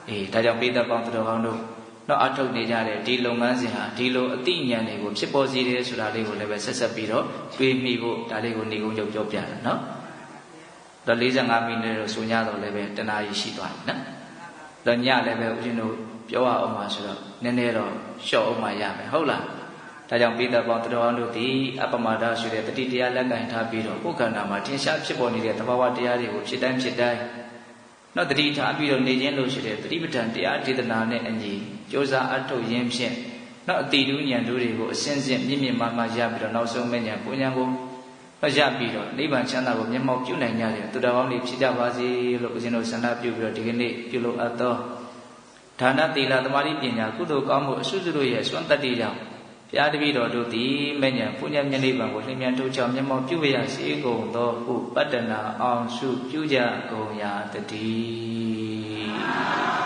အေးဒါကြောင့်ပိဿပေါင်းတော်ကောင်းတို့တော့အထုတ်နေကြတဲ့ဒီလုပ်ငန်းစဉ်ဟာဒီလိုအတိညာဏ်တွေကိုဖြစ်ပေါ်စေတယ်ဆိုတာလေးကိုလည်းပဲဆက်ပြီးတော့တွေးမိဖို့ဒါလေးကိုနေကုန်ပြောပြတာနော်တော့45မိနစ်လို့ဆိုညတော့လည်းပဲတနာရီရှိသွားပြီနော်တော့ညလည်းပဲဦးဇင်းတို့ပြောရအောင်ပါဆိုတော့နည်းနည်းတော့ရှော့အောင်မှရမယ်ဟုတ်လားဒါကြောင့်ပိဿပေါင်းတော်ကောင်းတို့ဒီအပမဒဆိုတဲ့တတိတရားလက်ကင်ထားပြီးတော့ကိုယ်ခန္ဓာမှာထင်ရှားဖြစ်ပေါ်နေတဲ့သဘာဝတရားတွေကိုဖြစ်တိုင်းနောက်တတိထားပြီးတော့နေခြင်းလို့ရှိတဲ့တတိပဋ္ဌာန်တရားဒေသနာနဲ့အညီကြိုးစားအထုတ်ရင်းဖြင့်နောက်အတိတူဉာဏ်တို့တွေကိုအစဉ်စဉ်မြင့်မြင့်မားမားရပြီးတော့နောက်ဆုံးမဲ့ဉာဏ်ကိုဉာဏ်ကိုရပြီးတော့နိဗ္ဗာန်ချမ်းသာကိုမျက်မှောက်ပြုနိုင်ကြတဲ့သူတော်ကောင်းတွေဖြစ်ကြပါစေလို့ဦးဇင်းတို့ဆန္ဒပြုပြီးတော့ဒီကနေ့ပြုလုပ်အပ်သောဒါနသီလသမာဓိပညာကုသိုလ်ကောင်းမှုအစွတ်စွတ်ရဲ့စွမ်းတတ္တိကြောင့်ဘုရားတပည့်တော်တို့သည်မဲ့ဉာဏ်ပုညံမြတ်နိဗ္ဗာန်ကိုလျင်မြန်ထုတ်ချောင်းမျက်မှောက်ပြုရစေကုန်သောဟုပတ္တနာအောင်စုပြုကြကုန်ရာတည်း